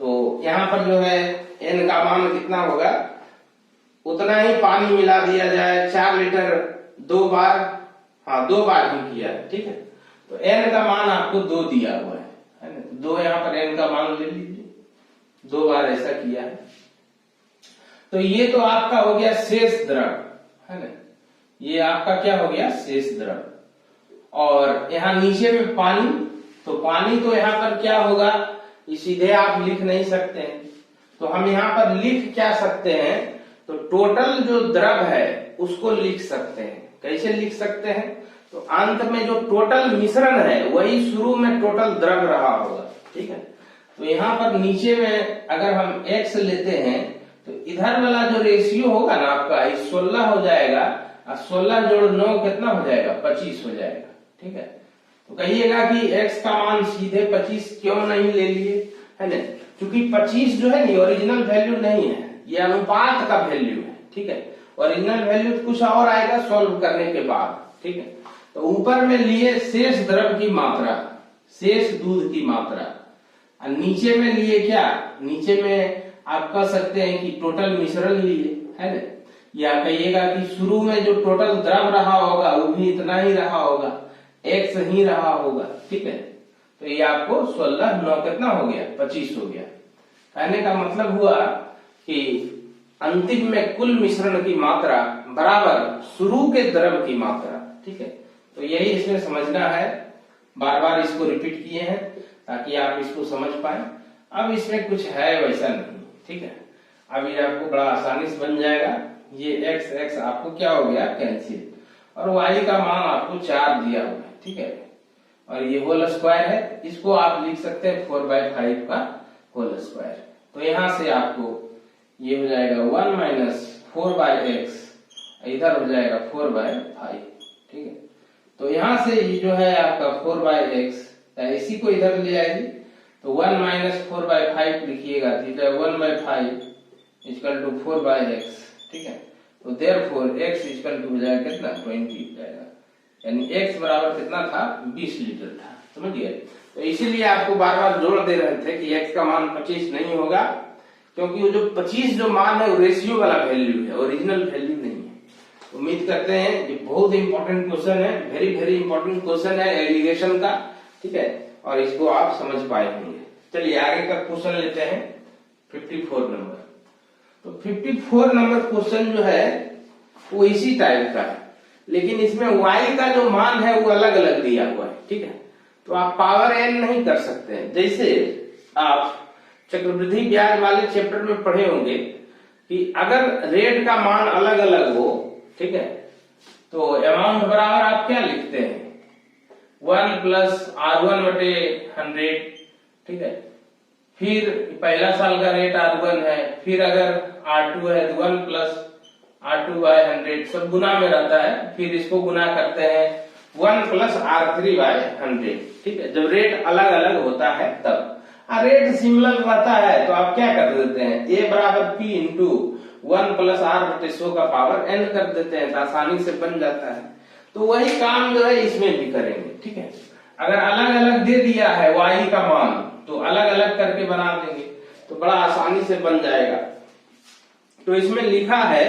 तो यहाँ पर जो है n का मान कितना होगा उतना ही पानी मिला दिया जाए। 4 लीटर 2 बार, हाँ 2 बार ही किया है, ठीक है। तो n का मान आपको 2 दिया हुआ है ना। 2 यहाँ पर n का मान ले लीजिए, 2 बार ऐसा किया है। तो ये तो आपका हो गया शेष द्रव, है ना। ये आपका क्या हो गया शेष द्रव। और यहाँ नीचे में पानी, तो पानी तो यहाँ पर क्या होगा ये सीधे आप लिख नहीं सकते हैं। तो हम यहाँ पर लिख क्या सकते हैं, तो टोटल जो द्रव है उसको लिख सकते हैं। कैसे लिख सकते हैं, तो अंत में जो टोटल मिश्रण है वही शुरू में टोटल द्रव रहा होगा, ठीक है। तो यहाँ पर नीचे में अगर हम x लेते हैं तो इधर वाला जो रेशियो होगा ना आपका 16 हो जाएगा, और 16 जोड़ 9 कितना हो जाएगा, 25 हो जाएगा। ठीक है, तो कहिएगा कि x का मान सीधे 25 क्यों नहीं ले लिए, है ना, क्योंकि 25 जो है ना ओरिजिनल वैल्यू नहीं है, ये अनुपात का वैल्यू है। ठीक है, ओरिजिनल वैल्यू कुछ और आएगा सॉल्व करने के बाद। ठीक है, तो ऊपर में लिए शेष द्रव की मात्रा, शेष दूध की मात्रा, और नीचे में लिए क्या, नीचे में आप कह सकते हैं कि टोटल मिश्रण लिए, है ना, या कहिएगा कि शुरू में जो टोटल द्रव रहा होगा वो भी इतना ही रहा होगा, x ही रहा होगा। ठीक है, तो ये आपको 16 9 कितना हो गया, 25 हो गया। कहने का मतलब हुआ कि अंतिम में कुल मिश्रण की मात्रा बराबर शुरू के द्रव की मात्रा। ठीक है, तो यही इसमें समझना है, बार बार इसको रिपीट किए हैं ताकि आप इसको समझ पाए। अब इसमें कुछ है वैसा नहीं। ठीक है, अब ये आपको बड़ा आसानी से बन जाएगा। ये x x आपको क्या हो गया, कैंसिल, और y का मान आपको 4 दिया हुआ है। ठीक है, और ये होल स्क्वायर है, इसको आप लिख सकते हैं 4/5 का होल स्क्वायर। तो यहां से आपको ये हो जाएगा 1 माइनस 4/x, इधर हो जाएगा 4/5। ठीक है, तो यहां से ये जो है आपका 4/x, इसी को इधर ले आएगी तो 1 माइनस 4/5 लिखिएगा, ठीक है, 1/5 इक्वल टू 4/x। ठीक है, तो देयरफॉर x इक्वल टू हो जाएगा कितना, 20 हो जाएगा, यानी x बराबर कितना था, 20 लीटर था। समझिए, तो इसीलिए आपको बार बार जोड़ दे रहे थे कि x का मान 25 नहीं होगा, क्योंकि वो जो 25 जो मान है वो रेशियो वाला वैल्यू है, ओरिजिनल वैल्यू नहीं है। उम्मीद करते हैं ये बहुत इंपॉर्टेंट क्वेश्चन है, वेरी वेरी इंपॉर्टेंट क्वेश्चन है एलिगेशन का। ठीक है, और इसको आप समझ पाए होंगे। चलिए आगे का क्वेश्चन लेते हैं, 54 नंबर। तो 54 नंबर क्वेश्चन जो है वो इसी टाइप का है, लेकिन इसमें y का जो मान है वो अलग अलग दिया हुआ है। ठीक है, तो आप पावर n नहीं कर सकते हैं। जैसे आप चक्रवृद्धि ब्याज वाले चैप्टर में पढ़े होंगे कि अगर रेट का मान अलग अलग हो, ठीक है, तो अमाउंट बराबर आप क्या लिखते हैं, 1 प्लस R1/100। ठीक है, फिर पहला साल का रेट R1 है, फिर अगर R2 है तो 1 प्लस R2/100, सब गुना में रहता है, फिर इसको गुना करते हैं 1 प्लस R3/100। ठीक है, जब रेट अलग अलग होता है तब। रेट सिमिलर रहता है तो आप क्या कर देते हैं, a बराबर p इंटू 1 प्लस R/100 का पावर n कर देते हैं, तो आसानी से बन जाता है। तो वही काम जो है इसमें भी करेंगे। ठीक है, अगर अलग अलग दे दिया है y का मान तो अलग अलग करके बना देंगे, तो बड़ा आसानी से बन जाएगा। तो इसमें लिखा है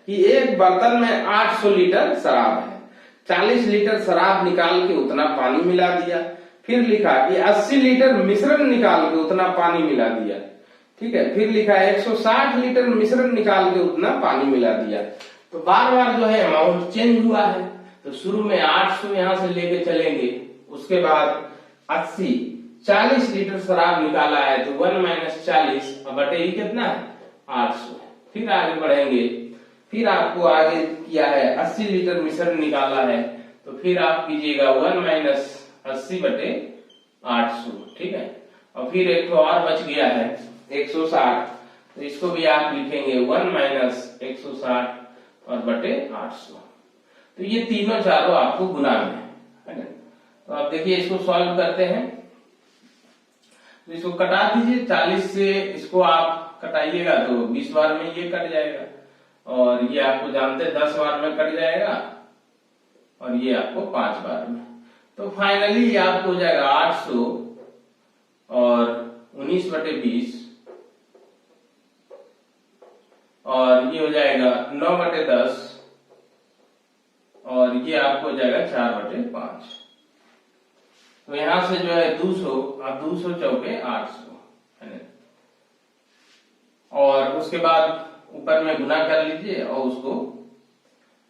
कि एक बर्तन में 800 लीटर शराब है, 40 लीटर शराब निकाल के उतना पानी मिला दिया। फिर लिखा कि 80 लीटर मिश्रण निकाल के उतना पानी मिला दिया। ठीक है, फिर लिखा है 160 लीटर मिश्रण निकाल के उतना पानी मिला दिया। तो बार बार जो है अमाउंट चेंज हुआ है, तो शुरू में 800 यहां से लेके चलेंगे, उसके बाद 80, 40 लीटर शराब निकाला है तो 1 माइनस 40 बटे ही कितना है, 800। फिर आगे बढ़ेंगे, फिर आपको आगे किया है 80 लीटर मिश्रण निकाला है, तो फिर आप कीजिएगा 1 माइनस 80 बटे 800। ठीक है, और फिर एक तो और बच गया है 160, तो इसको भी आप लिखेंगे 1 माइनस 160 और बटे 800। तो ये तीनों चारों आपको गुना में है ना। तो आप देखिए इसको सॉल्व करते हैं, तो इसको कटा दीजिए, 40 से इसको आप कटाइएगा तो 20 बार में ये कट जाएगा, और ये आपको जानते हैं 10 बार में कट जाएगा, और ये आपको 5 बार में। तो फाइनली आपको हो जाएगा 800 और 19/20, और ये हो जाएगा 9/10, और ये आपको हो जाएगा 4/5। तो यहां से जो है 200, आप 200 चौके 800 है ना, और उसके बाद ऊपर में गुना कर लीजिए और उसको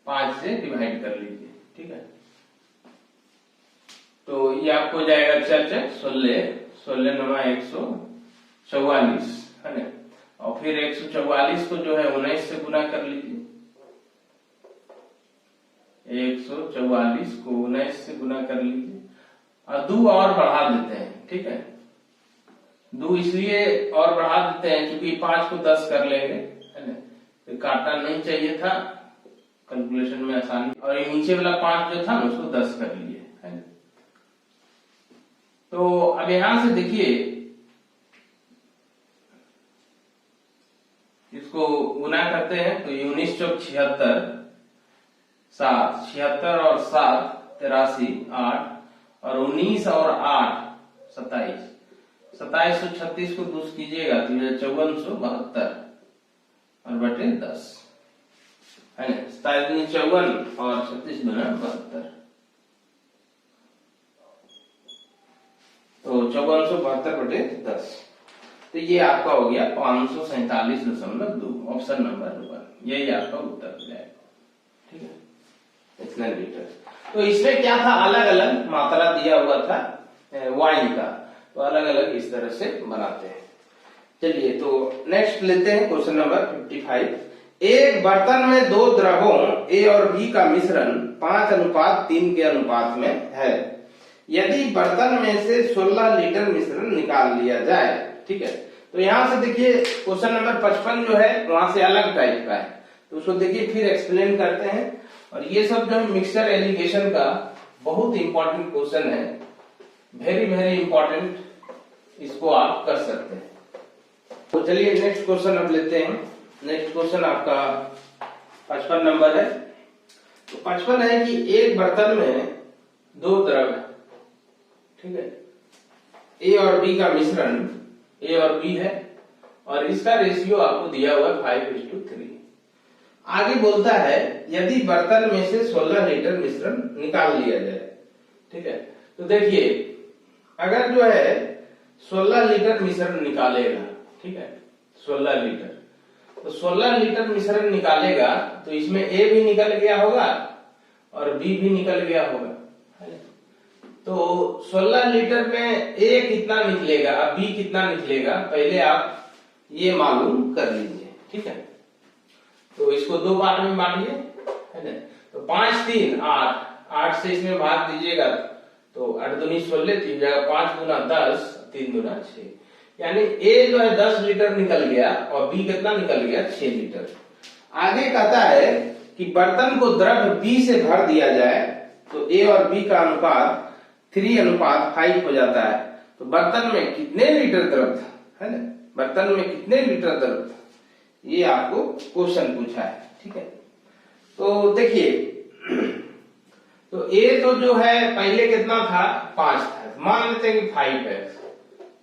5 से डिवाइड कर लीजिए। ठीक है, तो ये आपको हो जाएगा 16 16 9 144 है ना, और फिर 144 को जो है 19 से गुना कर लीजिए, 144 को 19 से गुना कर लीजिए, और 2 और बढ़ा देते हैं। ठीक है, 2 इसलिए और बढ़ा देते हैं क्योंकि 5 को 10 कर लेंगे, है ना, तो काटना नहीं चाहिए था, कैलकुलेशन में आसानी, और ये नीचे वाला 5 जो था ना उसको 10 कर लिए, है ना। तो अब यहां से देखिए इसको गुना करते हैं तो 19 चौक 76, 7 76 और 7 83 8 और 19 और 8 27, 2736 को 2 कीजिएगा तो ये 5472 और बटे 10, है ना, 57 54 और 36 गुना 72, तो 5472 बटे 10, तो ये आपका हो गया 547.2, ऑप्शन नंबर 1, यही आपका उत्तर हो जाएगा, ठीक है, इतना लीटर। तो इसमें क्या था, अलग अलग मात्रा दिया हुआ था वाइन का, तो अलग अलग इस तरह से बनाते हैं। चलिए तो नेक्स्ट लेते हैं क्वेश्चन नंबर 55। एक बर्तन में 2 द्रवों ए और बी का मिश्रण 5:3 के अनुपात में है। यदि बर्तन में से 16 लीटर मिश्रण निकाल लिया जाए, ठीक है, तो यहां से देखिए क्वेश्चन नंबर 55 जो है वहां से अलग टाइप का है, तो उसको देखिए फिर एक्सप्लेन करते हैं। और ये सब जो है मिक्सचर एलिगेशन का बहुत इंपॉर्टेंट क्वेश्चन है, वेरी वेरी इंपॉर्टेंट, इसको आप कर सकते हैं। तो चलिए नेक्स्ट क्वेश्चन अब लेते हैं। नेक्स्ट क्वेश्चन आपका 55 नंबर है। तो 55 है कि एक बर्तन में 2 द्रव है, ठीक है, ए और बी का मिश्रण ए और बी है और इसका रेशियो आपको दिया हुआ है 5:3। आगे बोलता है यदि बर्तन में से 16 लीटर मिश्रण निकाल लिया जाए, ठीक है, तो देखिए अगर जो है 16 लीटर मिश्रण निकालेगा, ठीक है, 16 लीटर, तो 16 लीटर मिश्रण निकालेगा तो इसमें ए भी निकल गया होगा और बी भी निकल गया होगा, तो 16 लीटर में ए कितना निकलेगा, अब बी कितना निकलेगा, पहले आप ये मालूम कर लीजिए, ठीक है। तो इसको 2 पार्ट में बांटिए, है ना, तो 5 3 8, 8 से इसमें भाग दीजिएगा तो 8 दूनी 16, 3 जगह 5 गुना 10, 3 गुना 6, यानी ए जो है 10 लीटर निकल गया और बी कितना निकल गया, 6 लीटर। आगे कहता है कि बर्तन को द्रव बी से भर दिया जाए तो ए और बी का अनुपात 3:5 हो जाता है, तो बर्तन में कितने लीटर द्रव था, है ना, बर्तन में कितने लीटर द्रव था, ये आपको क्वेश्चन पूछा है, ठीक है। तो देखिए तो ए तो जो है पहले कितना था, 5 था, मान लेते हैं कि 5x,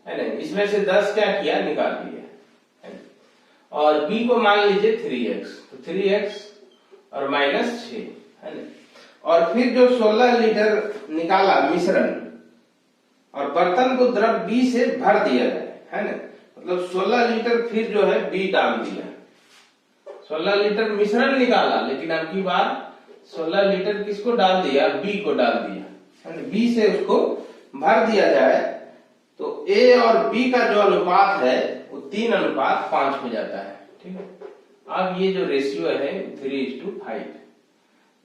है ना, इसमें से 10 क्या किया, निकाल लिया, है ना, और बी को मान लीजिए 3x, तो 3x और -6, है ना, और फिर जो 16 लीटर निकाला मिश्रण और बर्तन को द्रव बी से भर दिया जाए, है ना, मतलब 16 लीटर फिर जो है बी डाल दिया, 16 लीटर मिश्रण निकाला, लेकिन अब की बार 16 लीटर किसको डाल दिया, बी को डाल दिया, है ना, बी से उसको भर दिया जाए तो ए और बी का जो अनुपात है वो 3:5 हो जाता है, ठीक है। अब ये जो रेशियो है 3:5,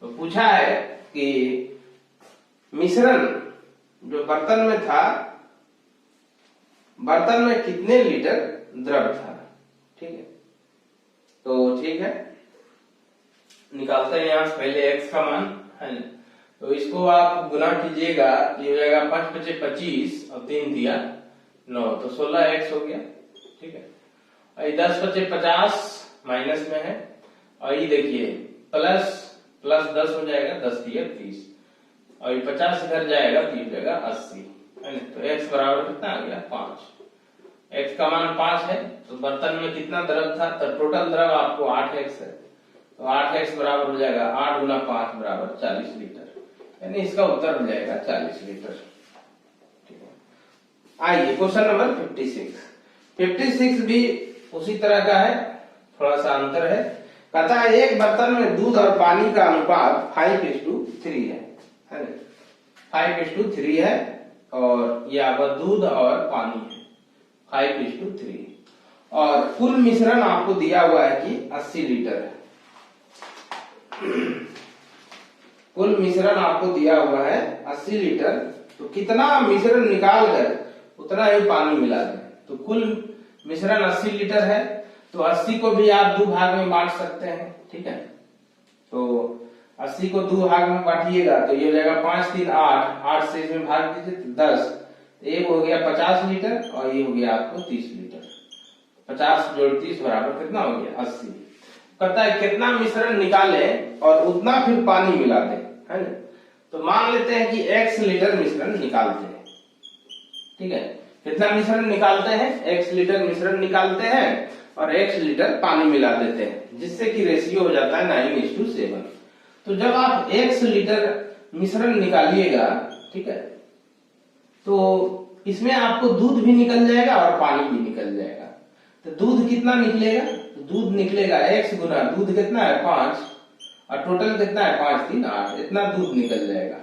तो पूछा है कि मिश्रण जो बर्तन में था, बर्तन में कितने लीटर द्रव था, ठीक है। तो ठीक है, निकालते हैं यहां से पहले x का मान, है ना, तो इसको आप गुना कीजिएगा, ये हो जाएगा 5 × 5 = 25 और 3 दिया 9, तो 16x हो गया, ठीक है। और 10 × 5 = 50 माइनस में है, और ये देखिए प्लस 10 हो जाएगा, 10 दिया 30, और ये 50 इधर जाएगा तो ये जाएगा 80, है ना, तो x बराबर कितना आ गया, 5। x का मान 5 है, तो बर्तन में कितना द्रव था, तो टोटल द्रव आपको 8x है, तो 8x बराबर हो जाएगा 8 × 5 बराबर 40 लीटर, यानी इसका उत्तर हो जाएगा 40 लीटर, ठीक है। आइए क्वेश्चन नंबर 56 भी उसी तरह का है, थोड़ा सा अंतर है। कहता है एक बर्तन में दूध और पानी का अनुपात 5:3 है, 5:3 है, और ये आपका दूध और पानी है 5:3, और कुल मिश्रण आपको दिया हुआ है कि 80 लीटर है। कुल मिश्रण आपको दिया हुआ है 80 लीटर, तो कितना मिश्रण निकाल कर उतना ही पानी मिला दें, तो कुल मिश्रण 80 लीटर है, तो 80 को भी आप 2 भाग में बांट सकते हैं। ठीक है, तो 80 को 2 भाग में बांटिएगा तो ये हो जाएगा 5 3 8, 8 से इसमें भाग दीजिए तो 10, एक हो गया 50 लीटर और ये हो गया आपको 30 लीटर। 50 जोड़ 30 बराबर कितना हो गया 80। कहता है कितना मिश्रण निकाले और उतना फिर पानी मिला दे, है ना। तो मान लेते हैं कि x लीटर मिश्रण निकालते हैं। ठीक है, कितना मिश्रण निकालते हैं, x लीटर मिश्रण निकालते हैं और x लीटर पानी मिला देते हैं, जिससे कि रेशियो हो जाता है 9:7। तो जब आप x लीटर मिश्रण निकालिएगा, ठीक है, तो इसमें आपको दूध भी निकल जाएगा और पानी भी निकल जाएगा। तो दूध कितना निकलेगा, तो दूध निकलेगा x गुना दूध कितना है 5 और टोटल कितना है 5 3 8, इतना दूध निकल जाएगा।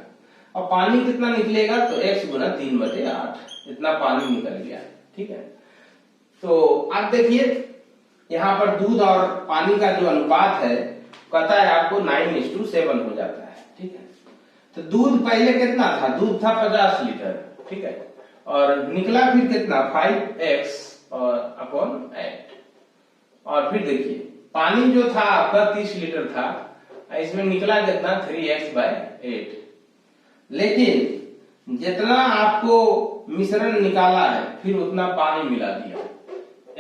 और पानी कितना निकलेगा, तो x गुना 3/8, इतना पानी निकल गया। ठीक है, तो आप देखिए यहाँ पर दूध और पानी का जो अनुपात है कहता है आपको 9:7 हो जाता है। ठीक है, तो दूध पहले कितना था, दूध था 50 लीटर। ठीक है, और निकला फिर कितना 5x और अपॉन 8। और फिर देखिए पानी जो था आपका 30 लीटर था, इसमें निकला कितना 3x/8। लेकिन जितना आपको मिश्रण निकाला है फिर उतना पानी मिला दिया।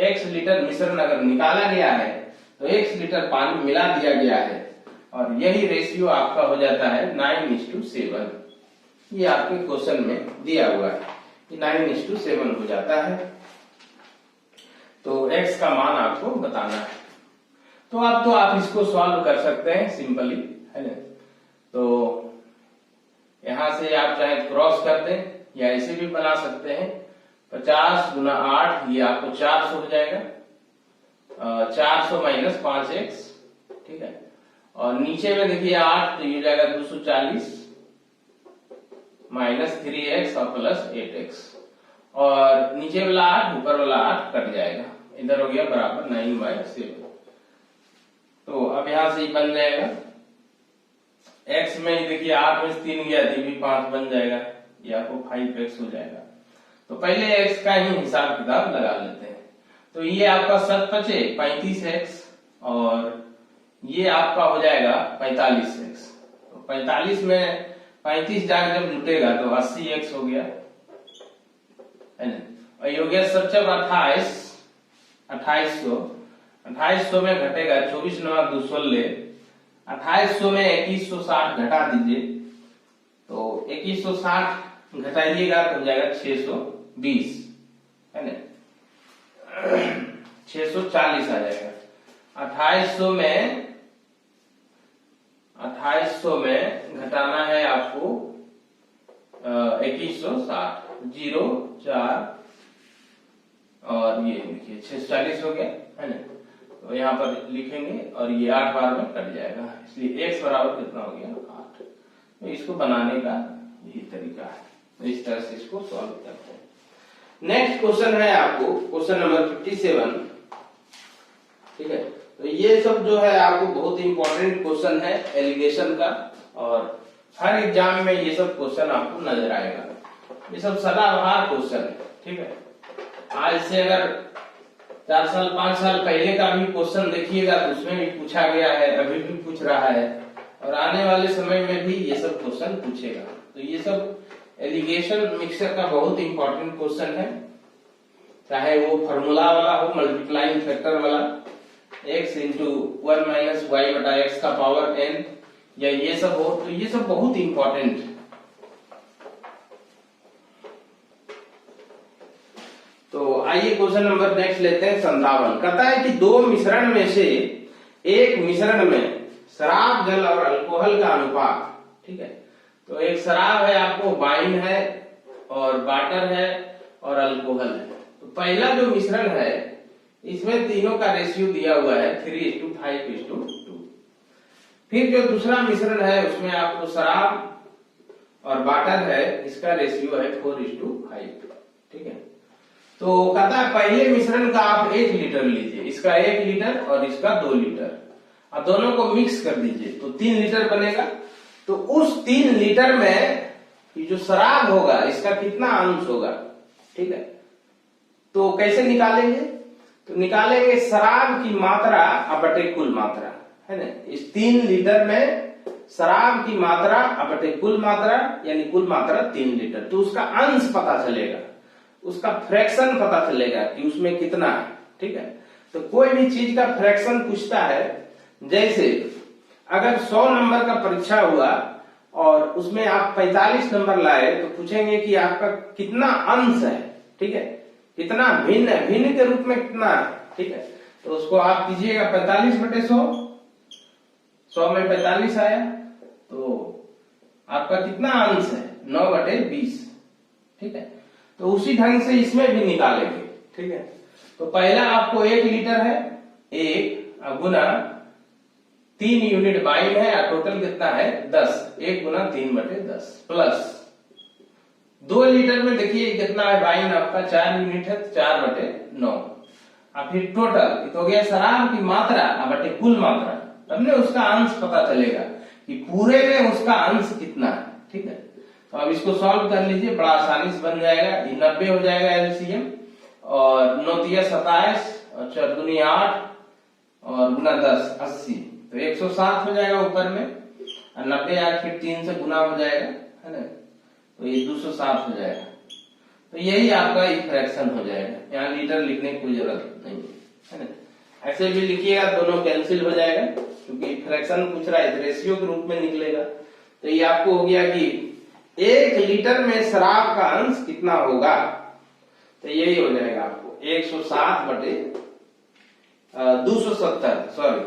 x लीटर मिश्रण अगर निकाला गया है तो x लीटर पानी मिला दिया गया है और यही रेशियो आपका हो जाता है 9:7। ये आपके क्वेश्चन में दिया हुआ है कि 9:7 हो जाता है। तो x का मान आपको बताना है। तो आप इसको सॉल्व कर सकते हैं सिंपली, है ना। तो यहां से आप चाहे क्रॉस कर दें या ऐसे भी बना सकते हैं। 50 गुना 8 ये आपको 400 हो जाएगा, 400 माइनस 5x। ठीक है, और नीचे में देखिए 8 तो ये हो जाएगा 240 माइनस 3x और प्लस 8x, और नीचे वाला 8 ऊपर वाला 8 कट जाएगा, इधर हो गया बराबर 9/7। तो अब यहां से बन जाएगा x में देखिए 8 में 3 गया तो भी 5 बन जाएगा, ये आपको 5x हो जाएगा। तो पहले x का ही हिसाब किताब लगा लेते हैं। तो ये आपका 7 बचे 35x और ये आपका हो जाएगा 45x। तो 45 में 35 जाकर जब जुटेगा तो 80x हो गया, है ना। और ये हो गया 28, 2800 में घटेगा 24 9 216, 2800 में 2160 घटा दीजिए, तो 2160 घटाइएगा तो हो जाएगा 620, है ना। 640 आ जाएगा। 2800 में घटाना है आपको 2160, 0 4 और ये देखिए 640 हो गया, है ना। तो यहाँ पर लिखेंगे और ये 8 बार में कट जाएगा, इसलिए x बराबर कितना हो गया 8। तो इसको बनाने का यही तरीका है, तो इस तरह से इसको सॉल्व करते हैं। नेक्स्ट क्वेश्चन है आपको क्वेश्चन नंबर 57। ठीक है, तो ये सब जो है आपको बहुत इंपॉर्टेंट क्वेश्चन है एलिगेशन का, और हर एग्जाम में ये सब क्वेश्चन आपको नजर आएगा। ये सब सदाबहार क्वेश्चन है। ठीक है, आज से अगर 4 साल 5 साल पहले का भी क्वेश्चन देखिएगा तो उसमें भी पूछा गया है, अभी भी पूछ रहा है, और आने वाले समय में भी ये सब क्वेश्चन पूछेगा। तो ये सब एलिगेशन मिक्सचर का बहुत इंपॉर्टेंट क्वेश्चन है, चाहे वो फॉर्मूला वाला हो, मल्टीप्लाइंग फैक्टर वाला, x इंटू 1 माइनस वाई बटा एक्स का पावर n, या ये सब हो, तो ये सब बहुत इंपॉर्टेंट। तो आइए क्वेश्चन नंबर नेक्स्ट लेते हैं 57। कहता है कि 2 मिश्रण में से एक मिश्रण में शराब जल और अल्कोहल का अनुपात। ठीक है, तो एक शराब है आपको वाइन है और वाटर है और अल्कोहल है। तो पहला जो मिश्रण है इसमें तीनों का रेशियो दिया हुआ है 3:5:2। फिर जो दूसरा मिश्रण है उसमें आपको शराब और वाटर है, इसका रेशियो है 4:5। ठीक है, तो कहता है पहले मिश्रण का आप 1 लीटर लीजिए, इसका 1 लीटर और इसका 2 लीटर, और दोनों को मिक्स कर दीजिए तो 3 लीटर बनेगा। तो उस 3 लीटर में ये जो शराब होगा इसका कितना अंश होगा। ठीक है, तो कैसे निकालेंगे? तो निकालेंगे शराब की मात्रा बटे कुल मात्रा, है ना। इस 3 लीटर में शराब की मात्रा बटे कुल मात्रा, यानी कुल मात्रा 3 लीटर। तो उसका अंश पता चलेगा, उसका फ्रैक्शन पता चलेगा कि उसमें कितना है, ठीक है। तो कोई भी चीज का फ्रैक्शन पूछता है, जैसे अगर 100 नंबर का परीक्षा हुआ और उसमें आप 45 नंबर लाए, तो पूछेंगे कि आपका कितना अंश है, ठीक है, कितना भिन्न है, भिन्न के रूप में कितना है, ठीक है। तो उसको आप कीजिएगा 45 बटे 100, 100 में 45 आया, तो आपका कितना अंश है, 9 बटे 20, ठीक है। तो उसी ढंग से इसमें भी निकालेंगे, ठीक है। तो पहला आपको 1 लीटर है, 1 गुना 3 यूनिट बाइन है, और टोटल कितना है 10, 1 गुना 3 बटे 10 प्लस 2 लीटर में देखिए कितना है बाइन आपका 4 यूनिट है, 4 बटे 9। अब फिर टोटल तो हो गया शराब की मात्रा बटे कुल मात्रा, तब ने उसका अंश पता चलेगा कि पूरे में उसका अंश कितना है, ठीक है। तो अब इसको सॉल्व कर लीजिए, बड़ा आसानी से बन जाएगा। 90 हो जाएगा एलसीएम, और 9 तिया 27 और 4 दूनी 8 और गुना 10 80, तो 107 हो जाएगा ऊपर में, और 90 8 फिर 3 से गुना हो जाएगा, है ना। तो ये 207 हो जाएगा। तो यही आपका फ्रैक्शन हो जाएगा, यहाँ लीटर लिखने की कोई जरूरत नहीं है ना। ऐसे भी लिखिएगा, दोनों कैंसिल हो जाएगा, क्योंकि फ्रैक्शन पूछ रहा है, रेशियो के रूप में निकलेगा। तो ये आपको हो गया कि 1 लीटर में शराब का अंश कितना होगा, तो यही हो जाएगा आपको 107 बटे 270, सॉरी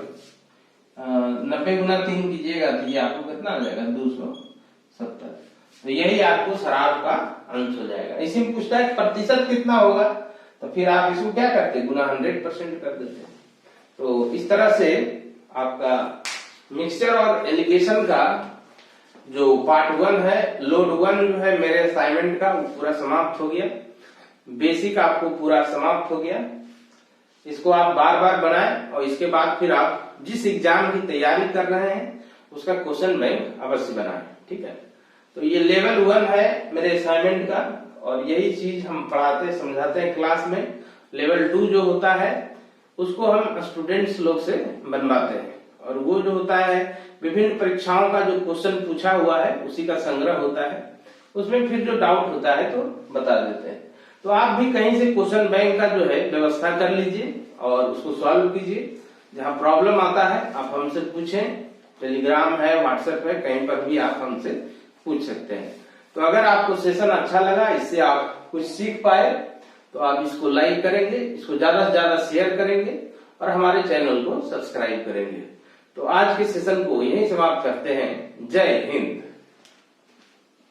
90 गुना 3 कीजिएगा तो ये आपको कितना आ जाएगा 270। तो यही आपको शराब का अंश हो जाएगा। इसी में पूछता है प्रतिशत कितना होगा, तो फिर आप इसको क्या करते, गुना 100% कर देते। तो इस तरह से आपका मिक्सचर और एलिगेशन का जो पार्ट 1 है, लोड 1 है मेरे असाइनमेंट का, वो पूरा समाप्त हो गया। बेसिक आपको पूरा समाप्त हो गया। इसको आप बार बार बनाएं, और इसके बाद फिर आप जिस एग्जाम की तैयारी कर रहे हैं उसका क्वेश्चन बैंक अवश्य बनाएं, ठीक है। तो ये लेवल 1 है मेरे असाइनमेंट का, और यही चीज हम पढ़ाते समझाते हैं क्लास में। लेवल 2 जो होता है उसको हम स्टूडेंट्स लोग से बनवाते हैं, और वो जो होता है विभिन्न परीक्षाओं का जो क्वेश्चन पूछा हुआ है उसी का संग्रह होता है, उसमें फिर जो डाउट होता है तो बता देते हैं। तो आप भी कहीं से क्वेश्चन बैंक का जो है व्यवस्था कर लीजिए और उसको सॉल्व कीजिए। जहां प्रॉब्लम आता है आप हमसे पूछें, टेलीग्राम है, व्हाट्सएप है, कहीं पर भी आप हमसे पूछ सकते हैं। तो अगर आपको सेशन अच्छा लगा, इससे आप कुछ सीख पाए, तो आप इसको लाइक करेंगे, इसको ज्यादा से ज्यादा शेयर करेंगे, और हमारे चैनल को सब्सक्राइब करेंगे। तो आज के सेशन को यहीं समाप्त करते हैं। जय हिंद।